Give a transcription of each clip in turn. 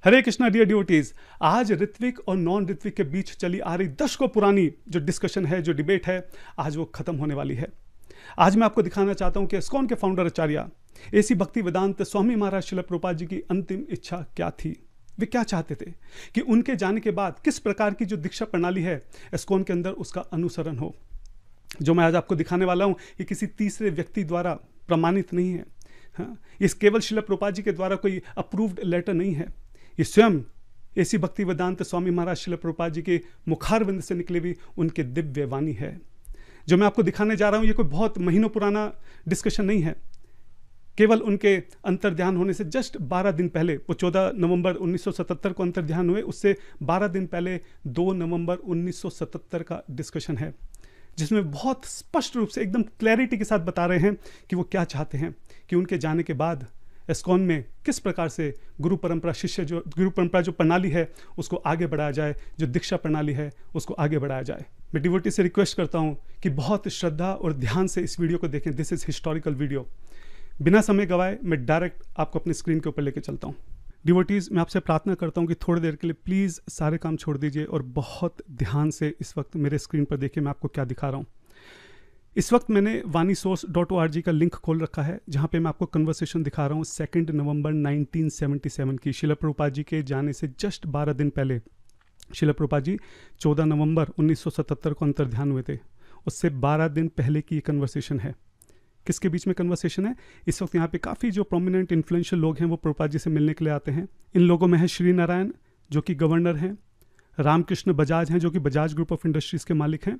हरे Krishna dear devotees. आज ऋत्विक और non Ritwik के बीच चली आ रही दशकों पुरानी जो डिस्कशन है, जो डिबेट है, आज वो खत्म होने वाली है। आज मैं आपको दिखाना चाहता हूं कि इस्कॉन के फाउंडर आचार्य एसी भक्ति वेदांत स्वामी महाराज श्रील प्रभुपाद जी की अंतिम इच्छा क्या थी। वे क्या चाहते थे कि उनके जाने के बाद किस प्रकार की जो दीक्षा प्रणाली है इस्कॉन के अंदर उसका अनुसरण हो। जो मैं आज आपको दिखाने वाला हूं ये किसी तीसरे व्यक्ति द्वारा प्रमाणित नहीं है। हाँ, इस केवल श्रील प्रभुपाद जी के द्वारा कोई अप्रूव्ड लेटर नहीं है। ये स्वयं एसी भक्ति वेदांत स्वामी महाराज श्रील प्रभुपाद जी के मुखारविंद से निकली हुई उनके दिव्य वाणी है। जो मैं आपको दिखाने जा रहा हूं ये कोई बहुत महीनों पुराना डिस्कशन नहीं है। केवल उनके अंतर्ध्यान होने से जस्ट 12 दिन पहले, वो 14 नवंबर 1977 को अंतर्ध्यान हुए, उससे 12 दिन पहले 2 नवंबर 1977 का डिस्कशन है, जिसमें बहुत स्पष्ट रूप से एकदम क्लैरिटी के साथ बता रहे हैं कि वो क्या चाहते हैं कि उनके जाने के बाद इस्कॉन में किस प्रकार से गुरु परंपरा जो प्रणाली है उसको आगे बढ़ाया जाए, जो दीक्षा प्रणाली है उसको आगे बढ़ाया जाए। मैं डिवोटी से रिक्वेस्ट करता हूं कि बहुत श्रद्धा और ध्यान से इस वीडियो को देखें। This is historical video. बिना समय गवाए मैं डायरेक्ट आपको अपनी स्क्रीन के ऊपर लेके चलता हूं। डिवोटीज, मैं आपसे प्रार्थना करता हूं कि थोड़ी देर के लिए प्लीज़ सारे काम छोड़ दीजिए और बहुत ध्यान से इस वक्त मेरे स्क्रीन पर देखिए मैं आपको क्या दिखा रहा हूं। इस वक्त मैंने vanisource.org का लिंक खोल रखा है, जहां पे मैं आपको कन्वर्सेशन दिखा रहा हूं 2 नवंबर 1977 की। श्रील प्रभुपाद जी के जाने से जस्ट 12 दिन पहले श्रील प्रभुपाद जी 14 नवंबर 1977 को अंतर्ध्यान हुए थे। उससे 12 दिन पहले की ये कन्वर्सेशन है। किसके बीच में कन्वर्सेशन है? इस वक्त यहाँ पे काफ़ी जो प्रोमिनेंट इन्फ्लुएंशियल लोग हैं वो प्रभुपाद जी से मिलने के लिए आते हैं। इन लोगों में है श्री नारायण जो कि गवर्नर हैं, रामकृष्ण बजाज हैं जो कि बजाज ग्रुप ऑफ इंडस्ट्रीज़ के मालिक हैं,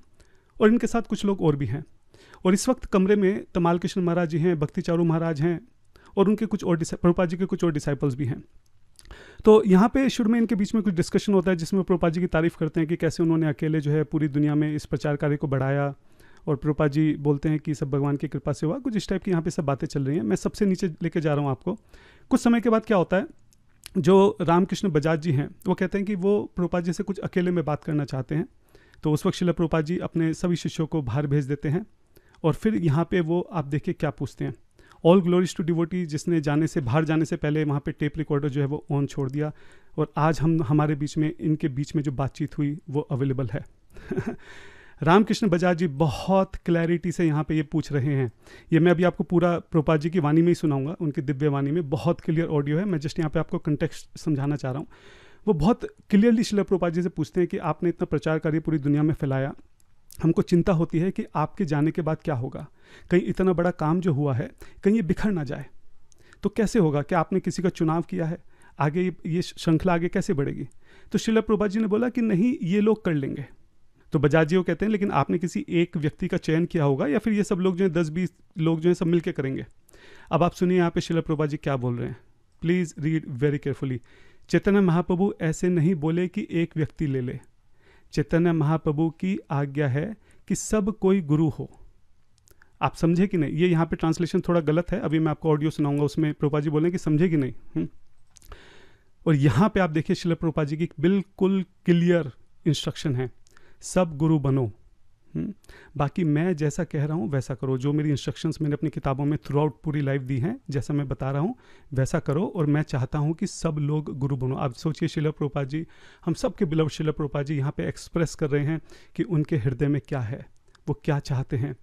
और इनके साथ कुछ लोग और भी हैं। और इस वक्त कमरे में तमाल कृष्ण महाराज जी हैं, भक्ति चारू महाराज हैं, और उनके कुछ और प्रभुपाद जी के कुछ और डिसाइपल्स भी हैं। तो यहाँ पे शुरू में इनके बीच में कुछ डिस्कशन होता है जिसमें प्रभुपाद जी की तारीफ करते हैं कि कैसे उन्होंने अकेले जो है पूरी दुनिया में इस प्रचार कार्य को बढ़ाया, और प्रभुपाद जी बोलते हैं कि सब भगवान की कृपा से हुआ। कुछ इस टाइप की यहाँ पे सब बातें चल रही हैं। मैं सबसे नीचे लेके जा रहा हूँ आपको। कुछ समय के बाद क्या होता है, जो रामकृष्ण बजाज जी हैं वो कहते हैं कि वो प्रभुपाद जी से कुछ अकेले में बात करना चाहते हैं। तो उस वक्त श्रील प्रभुपाद जी अपने सभी शिष्यों को बाहर भेज देते हैं, और फिर यहाँ पे वो आप देखिए क्या पूछते हैं। ऑल ग्लोरीज टू डिवोटी, जिसने बाहर जाने से पहले वहाँ पे टेप रिकॉर्डर जो है वो ऑन छोड़ दिया, और आज हमारे बीच में इनके बीच में जो बातचीत हुई वो अवेलेबल है। रामकृष्ण बजाज जी बहुत क्लैरिटी से यहाँ पे ये पूछ रहे हैं। ये मैं अभी आपको पूरा प्रभुपाद जी की वाणी में ही सुनाऊंगा, उनकी दिव्य वाणी में। बहुत क्लियर ऑडियो है, मैं जस्ट यहाँ पे आपको कंटेक्स्ट समझाना चाह रहा हूँ। वो बहुत क्लियरली श्रील प्रभुपाद जी से पूछते हैं कि आपने इतना प्रचार कार्य पूरी दुनिया में फैलाया, हमको चिंता होती है कि आपके जाने के बाद क्या होगा। कहीं इतना बड़ा काम जो हुआ है कहीं ये बिखर ना जाए, तो कैसे होगा? क्या आपने किसी का चुनाव किया है? आगे ये श्रृंखला आगे कैसे बढ़ेगी? तो श्रील प्रभुपाद जी ने बोला कि नहीं, ये लोग कर लेंगे। तो बजाज जी वो कहते हैं लेकिन आपने किसी एक व्यक्ति का चयन किया होगा, या फिर ये सब लोग जो है 10-20 लोग जो है सब मिलके करेंगे? अब आप सुनिए यहाँ पे श्रील प्रभुपाद जी क्या बोल रहे हैं। Please read very carefully. Chaitanya Mahaprabhu ऐसे नहीं बोले कि एक व्यक्ति ले ले। चैतन्य महाप्रभु की आज्ञा है कि सब कोई गुरु हो। आप समझे कि नहीं? ये यहाँ पे ट्रांसलेशन थोड़ा गलत है, अभी मैं आपको ऑडियो सुनाऊंगा, उसमें प्रभुपाद जी बोलें कि समझे कि नहीं। और यहाँ पे आप देखिए श्रील प्रभुपाद जी की बिल्कुल क्लियर इंस्ट्रक्शन है, सब गुरु बनो। बाकी मैं जैसा कह रहा हूँ वैसा करो। जो मेरी इंस्ट्रक्शंस मैंने अपनी किताबों में थ्रू आउट पूरी लाइफ दी हैं, जैसा मैं बता रहा हूँ वैसा करो, और मैं चाहता हूँ कि सब लोग गुरु बनो। आप सोचिए श्रील प्रभुपाद जी, हम सब के बिलव श्रील प्रभुपाद जी यहाँ पे एक्सप्रेस कर रहे हैं कि उनके हृदय में क्या है, वो क्या चाहते हैं।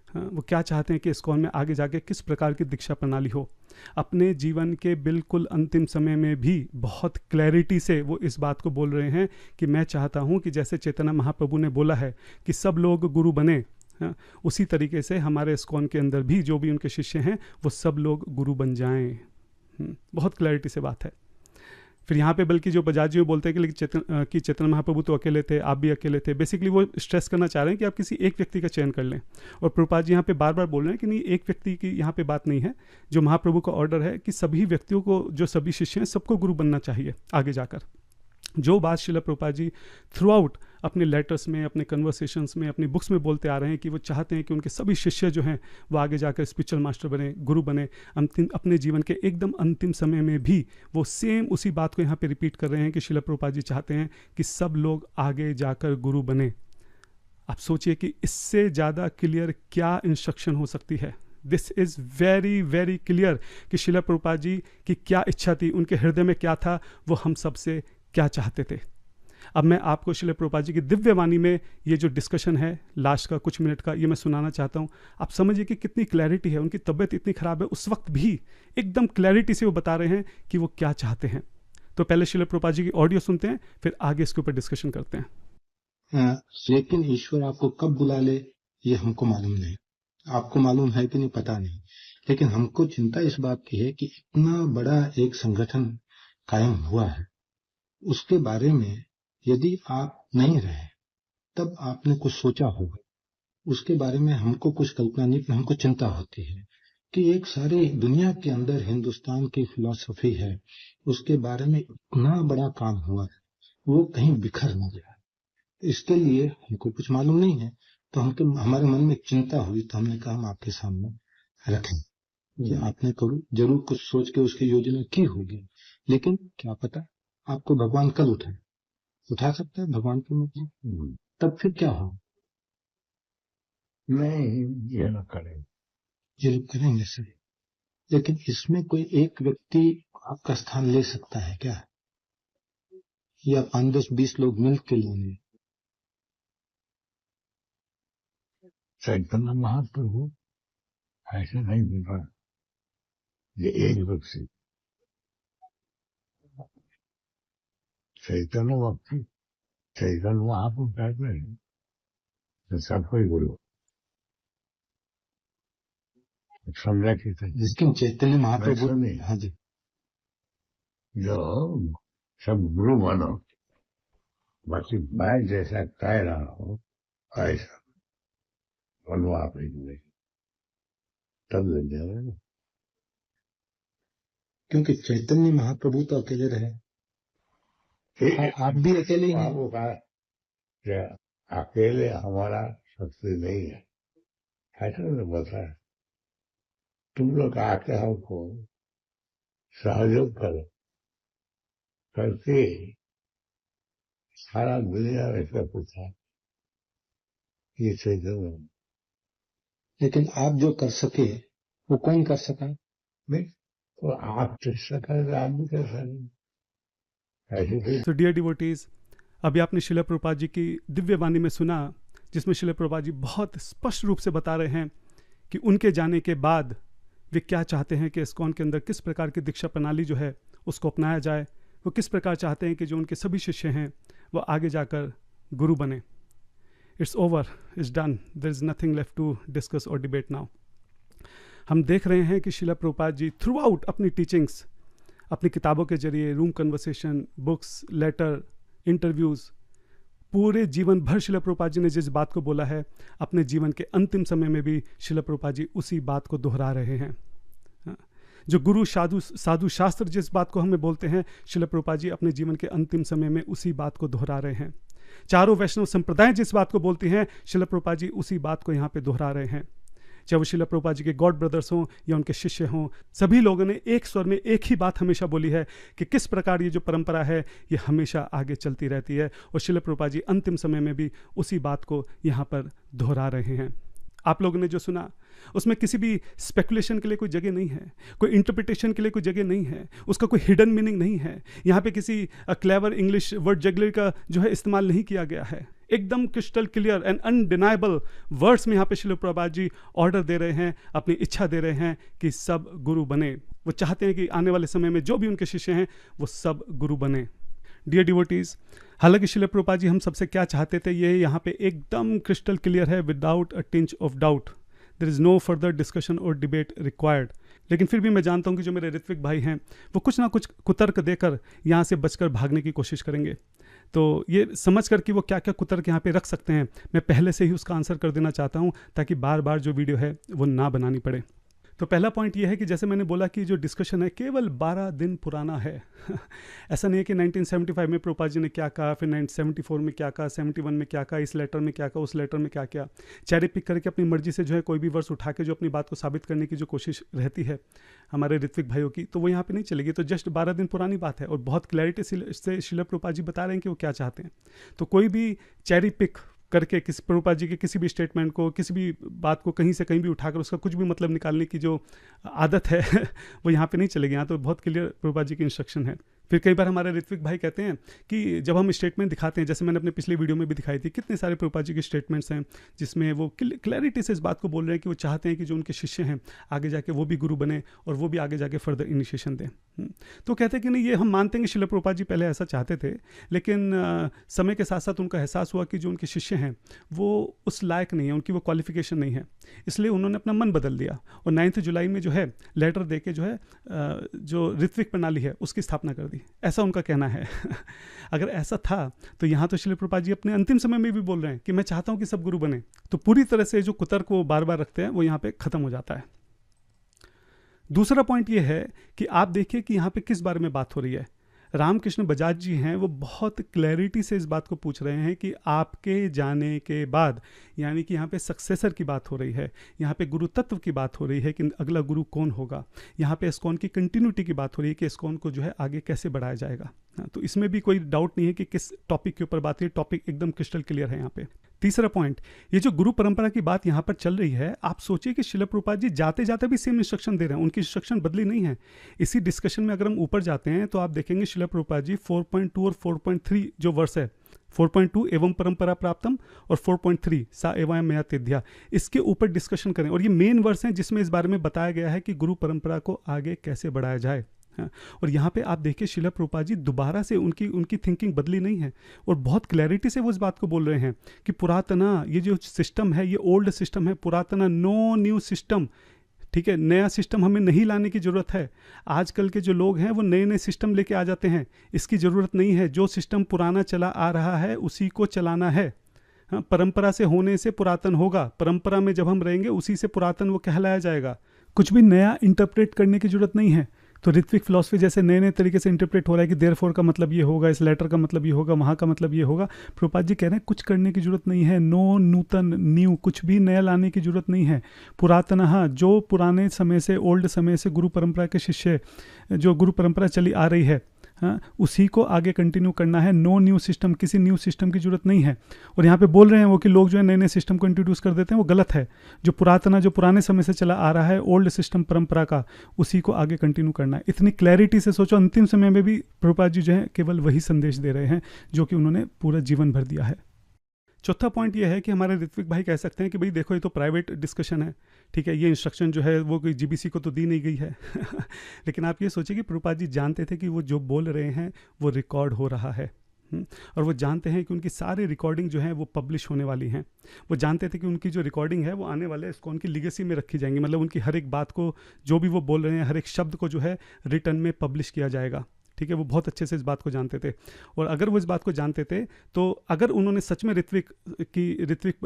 वो क्या चाहते हैं कि इस्कॉन में आगे जाके किस प्रकार की दीक्षा प्रणाली हो। अपने जीवन के बिल्कुल अंतिम समय में भी बहुत क्लैरिटी से वो इस बात को बोल रहे हैं कि मैं चाहता हूँ कि जैसे चैतन्य महाप्रभु ने बोला है कि सब लोग गुरु बने, उसी तरीके से हमारे इस्कॉन के अंदर भी जो भी उनके शिष्य हैं वो सब लोग गुरु बन जाएं। बहुत क्लैरिटी से बात है। फिर यहाँ पे बल्कि जो बजाज जी बोलते हैं कि चैतन्य महाप्रभु तो अकेले थे, आप भी अकेले थे। बेसिकली वो स्ट्रेस करना चाह रहे हैं कि आप किसी एक व्यक्ति का चयन कर लें। और प्रभुपाद जी यहाँ पे बार बार बोल रहे हैं कि नहीं, एक व्यक्ति की यहाँ पे बात नहीं है। जो महाप्रभु का ऑर्डर है कि सभी व्यक्तियों को, जो सभी शिष्य हैं, सबको गुरु बनना चाहिए आगे जाकर। जो बात श्रील प्रभुपाद जी थ्रू आउट अपने लेटर्स में, अपने कन्वर्सेशंस में, अपनी बुक्स में बोलते आ रहे हैं कि वो चाहते हैं कि उनके सभी शिष्य जो हैं वो आगे जाकर स्पिरिचुअल मास्टर बने, गुरु बने। अपने जीवन के एकदम अंतिम समय में भी वो सेम उसी बात को यहाँ पे रिपीट कर रहे हैं कि श्रील प्रभुपाद जी चाहते हैं कि सब लोग आगे जाकर गुरु बने। आप सोचिए कि इससे ज़्यादा क्लियर क्या इंस्ट्रक्शन हो सकती है। This is very very clear कि शिला प्रभुपाद जी की क्या इच्छा थी, उनके हृदय में क्या था, वो हम सबसे क्या चाहते थे। अब मैं आपको शिला प्रभुपाद जी की दिव्य वाणी में ये जो डिस्कशन है लास्ट का कुछ मिनट का, ये मैं सुनाना चाहता हूँ। आप समझिए कि कितनी क्लैरिटी है, उनकी तबीयत इतनी ख़राब है, उस वक्त भी एकदम क्लैरिटी से वो बता रहे हैं कि वो क्या चाहते हैं। तो पहले शिला प्रभुपाद जी की ऑडियो सुनते हैं, फिर आगे इसके ऊपर डिस्कशन करते हैं। लेकिन ईश्वर आपको कब बुला ले ये हमको मालूम नहीं, आपको मालूम है कि नहीं पता नहीं, लेकिन हमको चिंता इस बात की है कि इतना बड़ा एक संगठन कायम हुआ है, उसके बारे में यदि आप नहीं रहे तब आपने कुछ सोचा होगा, उसके बारे में हमको कुछ कल्पना नहीं, हमको चिंता होती है कि एक सारी दुनिया के अंदर हिंदुस्तान की फिलॉसफी है, उसके बारे में इतना बड़ा काम हुआ है, वो कहीं बिखर न जाए। इसके लिए हमको कुछ मालूम नहीं है, तो हमको हमारे मन में चिंता हुई, तो हमने कहा हम आपके सामने रखें कि आपने कभी जरूर कुछ सोच के उसकी योजना की होगी, लेकिन क्या पता आपको भगवान कल उठा सकता है भगवान की मूर्ति, तब फिर क्या हो? नहीं, ये न करें, ये करेंगे सर, लेकिन इसमें कोई एक व्यक्ति आपका स्थान ले सकता है क्या, या 5, 10, 20 लोग मिल के लेंगे? चैतन्य महाप्रभु ऐसे नहीं बोला, ये एक व्यक्ति चैतन्य भक्ति, चैतन्य महाप्रभु कहते हैं तो सबको ही बोलो समझा कि लेकिन चैतन्य महाप्रभु नहीं, हाँ जी, जो सब गुरु बनो, बाकी मैं जैसा कह रहा हूँ ऐसा बनो आप ही नहीं, तब लग जाएगा। क्योंकि चैतन्य महाप्रभु तो अकेले रहे, आप भी अकेले ही हैं। अकेले हमारा शक्ति नहीं है, ऐसा नहीं बता है। तुम लोग आके हमको सहयोग करो, करके सारा दुनिया में सब पूछा ये चैतन्य, लेकिन आप जो कर सके वो कौन कर सका? तो आप चेष्टा करें, आप भी कर सकें। तो डियर डिवोटीज, अभी आपने शिला प्रभुपाद जी की दिव्य वाणी में सुना, जिसमें शिला प्रभुपाद जी बहुत स्पष्ट रूप से बता रहे हैं कि उनके जाने के बाद वे क्या चाहते हैं कि इस्कॉन के अंदर किस प्रकार की दीक्षा प्रणाली जो है उसको अपनाया जाए। वो किस प्रकार चाहते हैं कि जो उनके सभी शिष्य हैं वो आगे जाकर गुरु बने। It's over, it's done, there is nothing left to discuss और डिबेट नाउ। हम देख रहे हैं कि शिला प्रभुपाद जी थ्रू आउट अपनी टीचिंग्स, अपनी किताबों के जरिए, room conversation, books, letter, interviews, पूरे जीवन भर शिला प्रभुपाद जी ने जिस बात को बोला है, अपने जीवन के अंतिम समय में भी शिला प्रभुपाद जी उसी बात को दोहरा रहे हैं। जो गुरु साधु शास्त्र जिस बात को हमें बोलते हैं, शिला प्रभुपाद जी अपने जीवन के अंतिम समय में उसी बात को दोहरा रहे हैं। चारों वैष्णव संप्रदाय जिस बात को बोलती हैं, शिला प्रभुपाद जी उसी बात को यहाँ पे दोहरा रहे हैं। चाहे वो शिला प्रभुपाद जी के गॉड ब्रदर्स हों या उनके शिष्य हों, सभी लोगों ने एक स्वर में एक ही बात हमेशा बोली है कि किस प्रकार ये जो परंपरा है ये हमेशा आगे चलती रहती है, और शिला प्रभुपाद जी अंतिम समय में भी उसी बात को यहाँ पर दोहरा रहे हैं। आप लोगों ने जो सुना उसमें किसी भी स्पेकुलेशन के लिए कोई जगह नहीं है, कोई इंटरप्रिटेशन के लिए कोई जगह नहीं है, उसका कोई हिडन मीनिंग नहीं है। यहाँ पे किसी क्लेवर इंग्लिश वर्ड जगलर का जो है इस्तेमाल नहीं किया गया है। एकदम crystal clear and undeniable words में यहाँ पे शिला प्रभुपाद जी ऑर्डर दे रहे हैं, अपनी इच्छा दे रहे हैं कि सब गुरु बने। वो चाहते हैं कि आने वाले समय में जो भी उनके शिष्य हैं वो सब गुरु बने। डियर डिवोटीज, हालांकि शिला प्रभुपाद जी हम सबसे क्या चाहते थे ये यहाँ पे एकदम क्रिस्टल क्लियर है, without a tinge of doubt. There is no further discussion और डिबेट रिक्वायर्ड। लेकिन फिर भी मैं जानता हूँ कि जो मेरे ऋत्विक भाई हैं वो कुछ ना कुछ कुतर्क देकर यहाँ से बचकर भागने की कोशिश करेंगे। तो ये समझ कर कि वो क्या क्या कुतर्क यहाँ पे रख सकते हैं, मैं पहले से ही उसका आंसर कर देना चाहता हूँ ताकि बार बार जो वीडियो है वो ना बनानी पड़े। तो पहला पॉइंट ये है कि जैसे मैंने बोला कि जो डिस्कशन है केवल 12 दिन पुराना है। ऐसा नहीं है कि 1975 में प्रभुपाद जी ने क्या कहा, फिर 1974 में क्या कहा, 71 में क्या कहा, इस लेटर में क्या कहा, उस लेटर में क्या किया। चेरी पिक करके अपनी मर्जी से जो है कोई भी वर्स उठा के जो अपनी बात को साबित करने की जो कोशिश रहती है हमारे ऋत्विक भाइयों की, तो वो यहाँ पे नहीं चलेगी। तो जस्ट 12 दिन पुरानी बात है और बहुत क्लैरिटी से शिला प्रभुपाद जी बता रहे हैं कि वो क्या चाहते हैं। तो कोई भी चेरी पिक करके किसी प्रभुपाद जी के किसी भी स्टेटमेंट को, किसी भी बात को कहीं से कहीं भी उठाकर उसका कुछ भी मतलब निकालने की जो आदत है वो यहाँ पे नहीं चलेगी। यहाँ तो बहुत क्लियर प्रभुपाद जी की इंस्ट्रक्शन है। फिर कई बार हमारे ऋत्विक भाई कहते हैं कि जब हम स्टेटमेंट दिखाते हैं, जैसे मैंने अपने पिछले वीडियो में भी दिखाई थी, कितने सारे प्रभुपाद जी के स्टेटमेंट्स हैं जिसमें वो क्लैरिटी से इस बात को बोल रहे हैं कि वो चाहते हैं कि जो उनके शिष्य हैं आगे जाके वो भी गुरु बने और वो भी आगे जाके फर्दर इनिशिएशन दें। तो कहते हैं कि नहीं, ये हम मानते हैं कि श्रील प्रभुपाद जी पहले ऐसा चाहते थे, लेकिन समय के साथ साथ उनका एहसास हुआ कि जो उनके शिष्य हैं वो उस लायक नहीं है, उनकी वो क्वालिफिकेशन नहीं है, इसलिए उन्होंने अपना मन बदल दिया और 9 जुलाई में जो है लेटर दे के जो है जो ऋत्विक प्रणाली है उसकी स्थापना कर दी, ऐसा उनका कहना है। अगर ऐसा था तो यहाँ तो श्रील प्रभुपाद जी अपने अंतिम समय में भी बोल रहे हैं कि मैं चाहता हूँ कि सब गुरु बने, तो पूरी तरह से जो कुतर्क वो बार बार रखते हैं वो यहाँ पे खत्म हो जाता है। दूसरा पॉइंट ये है कि आप देखिए कि यहाँ पे किस बारे में बात हो रही है। रामकृष्ण बजाज जी हैं, वो बहुत क्लैरिटी से इस बात को पूछ रहे हैं कि आपके जाने के बाद, यानी कि यहाँ पे सक्सेसर की बात हो रही है, यहाँ पे गुरु तत्व की बात हो रही है कि अगला गुरु कौन होगा, यहाँ पे इस्कॉन की कंटिन्यूटी की बात हो रही है कि इस्कॉन को जो है आगे कैसे बढ़ाया जाएगा। तो इसमें भी कोई डाउट नहीं है कि किस टॉपिक के ऊपर बात है, टॉपिक एकदम क्रिस्टल क्लियर है यहाँ पे। तीसरा पॉइंट, ये जो गुरु परंपरा की बात यहाँ पर चल रही है, आप सोचिए कि श्रील प्रभुपाद जी जाते जाते भी सेम इंस्ट्रक्शन दे रहे हैं, उनकी इंस्ट्रक्शन बदली नहीं है। इसी डिस्कशन में अगर हम ऊपर जाते हैं तो आप देखेंगे श्रील प्रभुपाद जी 4.2 और 4.3 जो वर्स है, 4.2 एवं परंपरा प्राप्तम और 4.3 सा एवं मया तेध्या, इसके ऊपर डिस्कशन करें और ये मेन वर्स हैं जिसमें इस बारे में बताया गया है कि गुरु परंपरा को आगे कैसे बढ़ाया जाए। और यहाँ पे आप देखिए श्रील प्रभुपाद जी दोबारा से उनकी थिंकिंग बदली नहीं है और बहुत क्लैरिटी से वो इस बात को बोल रहे हैं कि पुरातना ये जो सिस्टम है ये ओल्ड सिस्टम है, पुरातना, नो न्यू सिस्टम। ठीक है, नया सिस्टम हमें नहीं लाने की ज़रूरत है। आजकल के जो लोग हैं वो नए नए सिस्टम लेके आ जाते हैं, इसकी ज़रूरत नहीं है। जो सिस्टम पुराना चला आ रहा है उसी को चलाना है। हाँ, परंपरा से होने से पुरातन होगा, परंपरा में जब हम रहेंगे उसी से पुरातन वो कहलाया जाएगा। कुछ भी नया इंटरप्रेट करने की ज़रूरत नहीं है। तो ऋत्विक फिलॉसफी जैसे नए नए तरीके से इंटरप्रेट हो रहा है कि देयरफॉर का मतलब ये होगा, इस लेटर का मतलब ये होगा, वहाँ का मतलब ये होगा। प्रभुपाद जी कह रहे हैं कुछ करने की जरूरत नहीं है, नो नूतन न्यू, कुछ भी नया लाने की जरूरत नहीं है। पुरातनः, जो पुराने समय से, ओल्ड समय से गुरु परंपरा के शिष्य, जो गुरु परंपरा चली आ रही है, हाँ, उसी को आगे कंटिन्यू करना है। नो न्यू सिस्टम, किसी न्यू सिस्टम की जरूरत नहीं है। और यहाँ पे बोल रहे हैं वो कि लोग जो है नए नए सिस्टम को इंट्रोड्यूस कर देते हैं, वो गलत है। जो पुरातना, जो पुराने समय से चला आ रहा है ओल्ड सिस्टम परंपरा का, उसी को आगे कंटिन्यू करना है। इतनी क्लैरिटी से सोचो, अंतिम समय में भी प्रभुपाद जी जो है केवल वही संदेश दे रहे हैं जो कि उन्होंने पूरा जीवन भर दिया है। चौथा पॉइंट ये है कि हमारे ऋत्विक भाई कह सकते हैं कि भाई देखो ये तो प्राइवेट डिस्कशन है, ठीक है, ये इंस्ट्रक्शन जो है वो कोई जीबीसी को तो दी नहीं गई है। लेकिन आप ये सोचिए कि प्रभुपाद जी जानते थे कि वो जो बोल रहे हैं वो रिकॉर्ड हो रहा है, और वो जानते हैं कि उनकी सारी रिकॉर्डिंग जो है वो पब्लिश होने वाली हैं। वो जानते थे कि उनकी जो रिकॉर्डिंग है वो आने वाले इस्कॉन की लीगेसी में रखी जाएंगी, मतलब उनकी हर एक बात को, जो भी वो बोल रहे हैं, हर एक शब्द को जो है रिटर्न में पब्लिश किया जाएगा। ठीक है, वो बहुत अच्छे से इस बात को जानते थे। और अगर वो इस बात को जानते थे तो अगर उन्होंने सच में ऋत्विक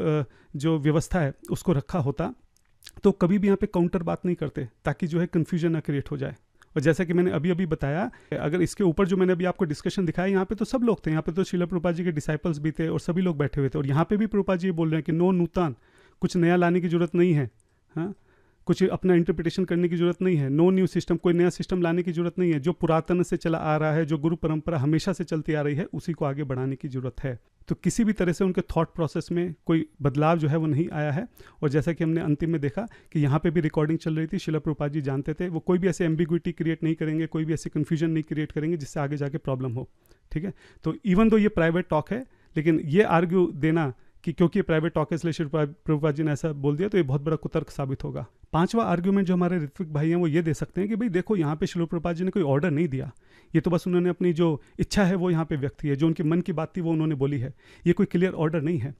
जो व्यवस्था है उसको रखा होता तो कभी भी यहाँ पे काउंटर बात नहीं करते, ताकि जो है कन्फ्यूजन ना क्रिएट हो जाए। और जैसा कि मैंने अभी बताया, अगर इसके ऊपर जो मैंने अभी आपको डिस्कशन दिखाया, यहाँ पे तो सब लोग थे, यहाँ पे तो श्रील प्रभुपाद जी के डिसाइपल्स भी थे और सभी लोग बैठे हुए थे। और यहाँ पे भी प्रभुपाद जी बोल रहे हैं कि नो नूतन, कुछ नया लाने की जरूरत नहीं है, हाँ, कुछ अपना इंटरप्रिटेशन करने की जरूरत नहीं है। नो न्यू सिस्टम, कोई नया सिस्टम लाने की जरूरत नहीं है। जो पुरातन से चला आ रहा है, जो गुरु परंपरा हमेशा से चलती आ रही है, उसी को आगे बढ़ाने की जरूरत है। तो किसी भी तरह से उनके थॉट प्रोसेस में कोई बदलाव जो है वो नहीं आया है। और जैसा कि हमने अंतिम में देखा कि यहाँ पे भी रिकॉर्डिंग चल रही थी, श्रील प्रभुपाद जी जानते थे, वो कोई भी ऐसे एम्बिग्विटी क्रिएट नहीं करेंगे, कोई भी ऐसी कन्फ्यूजन नहीं क्रिएट करेंगे जिससे आगे जाके प्रॉब्लम हो। ठीक है, तो इवन दो ये प्राइवेट टॉक है, लेकिन ये आर्ग्यू देना कि क्योंकि ये प्राइवेट टॉक है इसलिए श्री प्रभुपाद जी ने ऐसा बोल दिया, तो ये बहुत बड़ा कुतर्क साबित होगा। पांचवा आर्ग्यूमेंट जो हमारे ऋत्विक भाई हैं वो ये दे सकते हैं कि भाई देखो, यहाँ पे श्री प्रभुपाद जी ने कोई ऑर्डर नहीं दिया, ये तो बस उन्होंने अपनी जो इच्छा है वो यहाँ पे व्यक्त की है, जो उनके मन की बात थी वो उन्होंने बोली है, ये कोई क्लियर ऑर्डर नहीं है।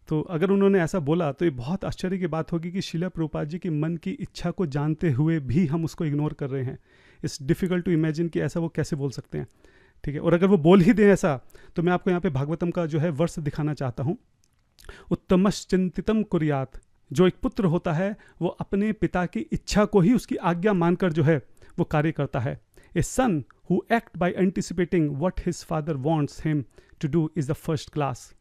तो अगर उन्होंने ऐसा बोला तो ये बहुत आश्चर्य की बात होगी कि श्रील प्रभुपाद जी की मन की इच्छा को जानते हुए भी हम उसको इग्नोर कर रहे हैं। इट्स डिफिकल्ट टू इमेजिन कि ऐसा वो कैसे बोल सकते हैं। ठीक है, और अगर वो बोल ही दें ऐसा, तो मैं आपको यहाँ पे भागवतम का जो है वर्ष दिखाना चाहता हूँ। उत्तमश्चिंतितम कुर्यात, जो एक पुत्र होता है वो अपने पिता की इच्छा को ही उसकी आज्ञा मानकर जो है वो कार्य करता है। A son who act by anticipating what his father wants him to do is the first class.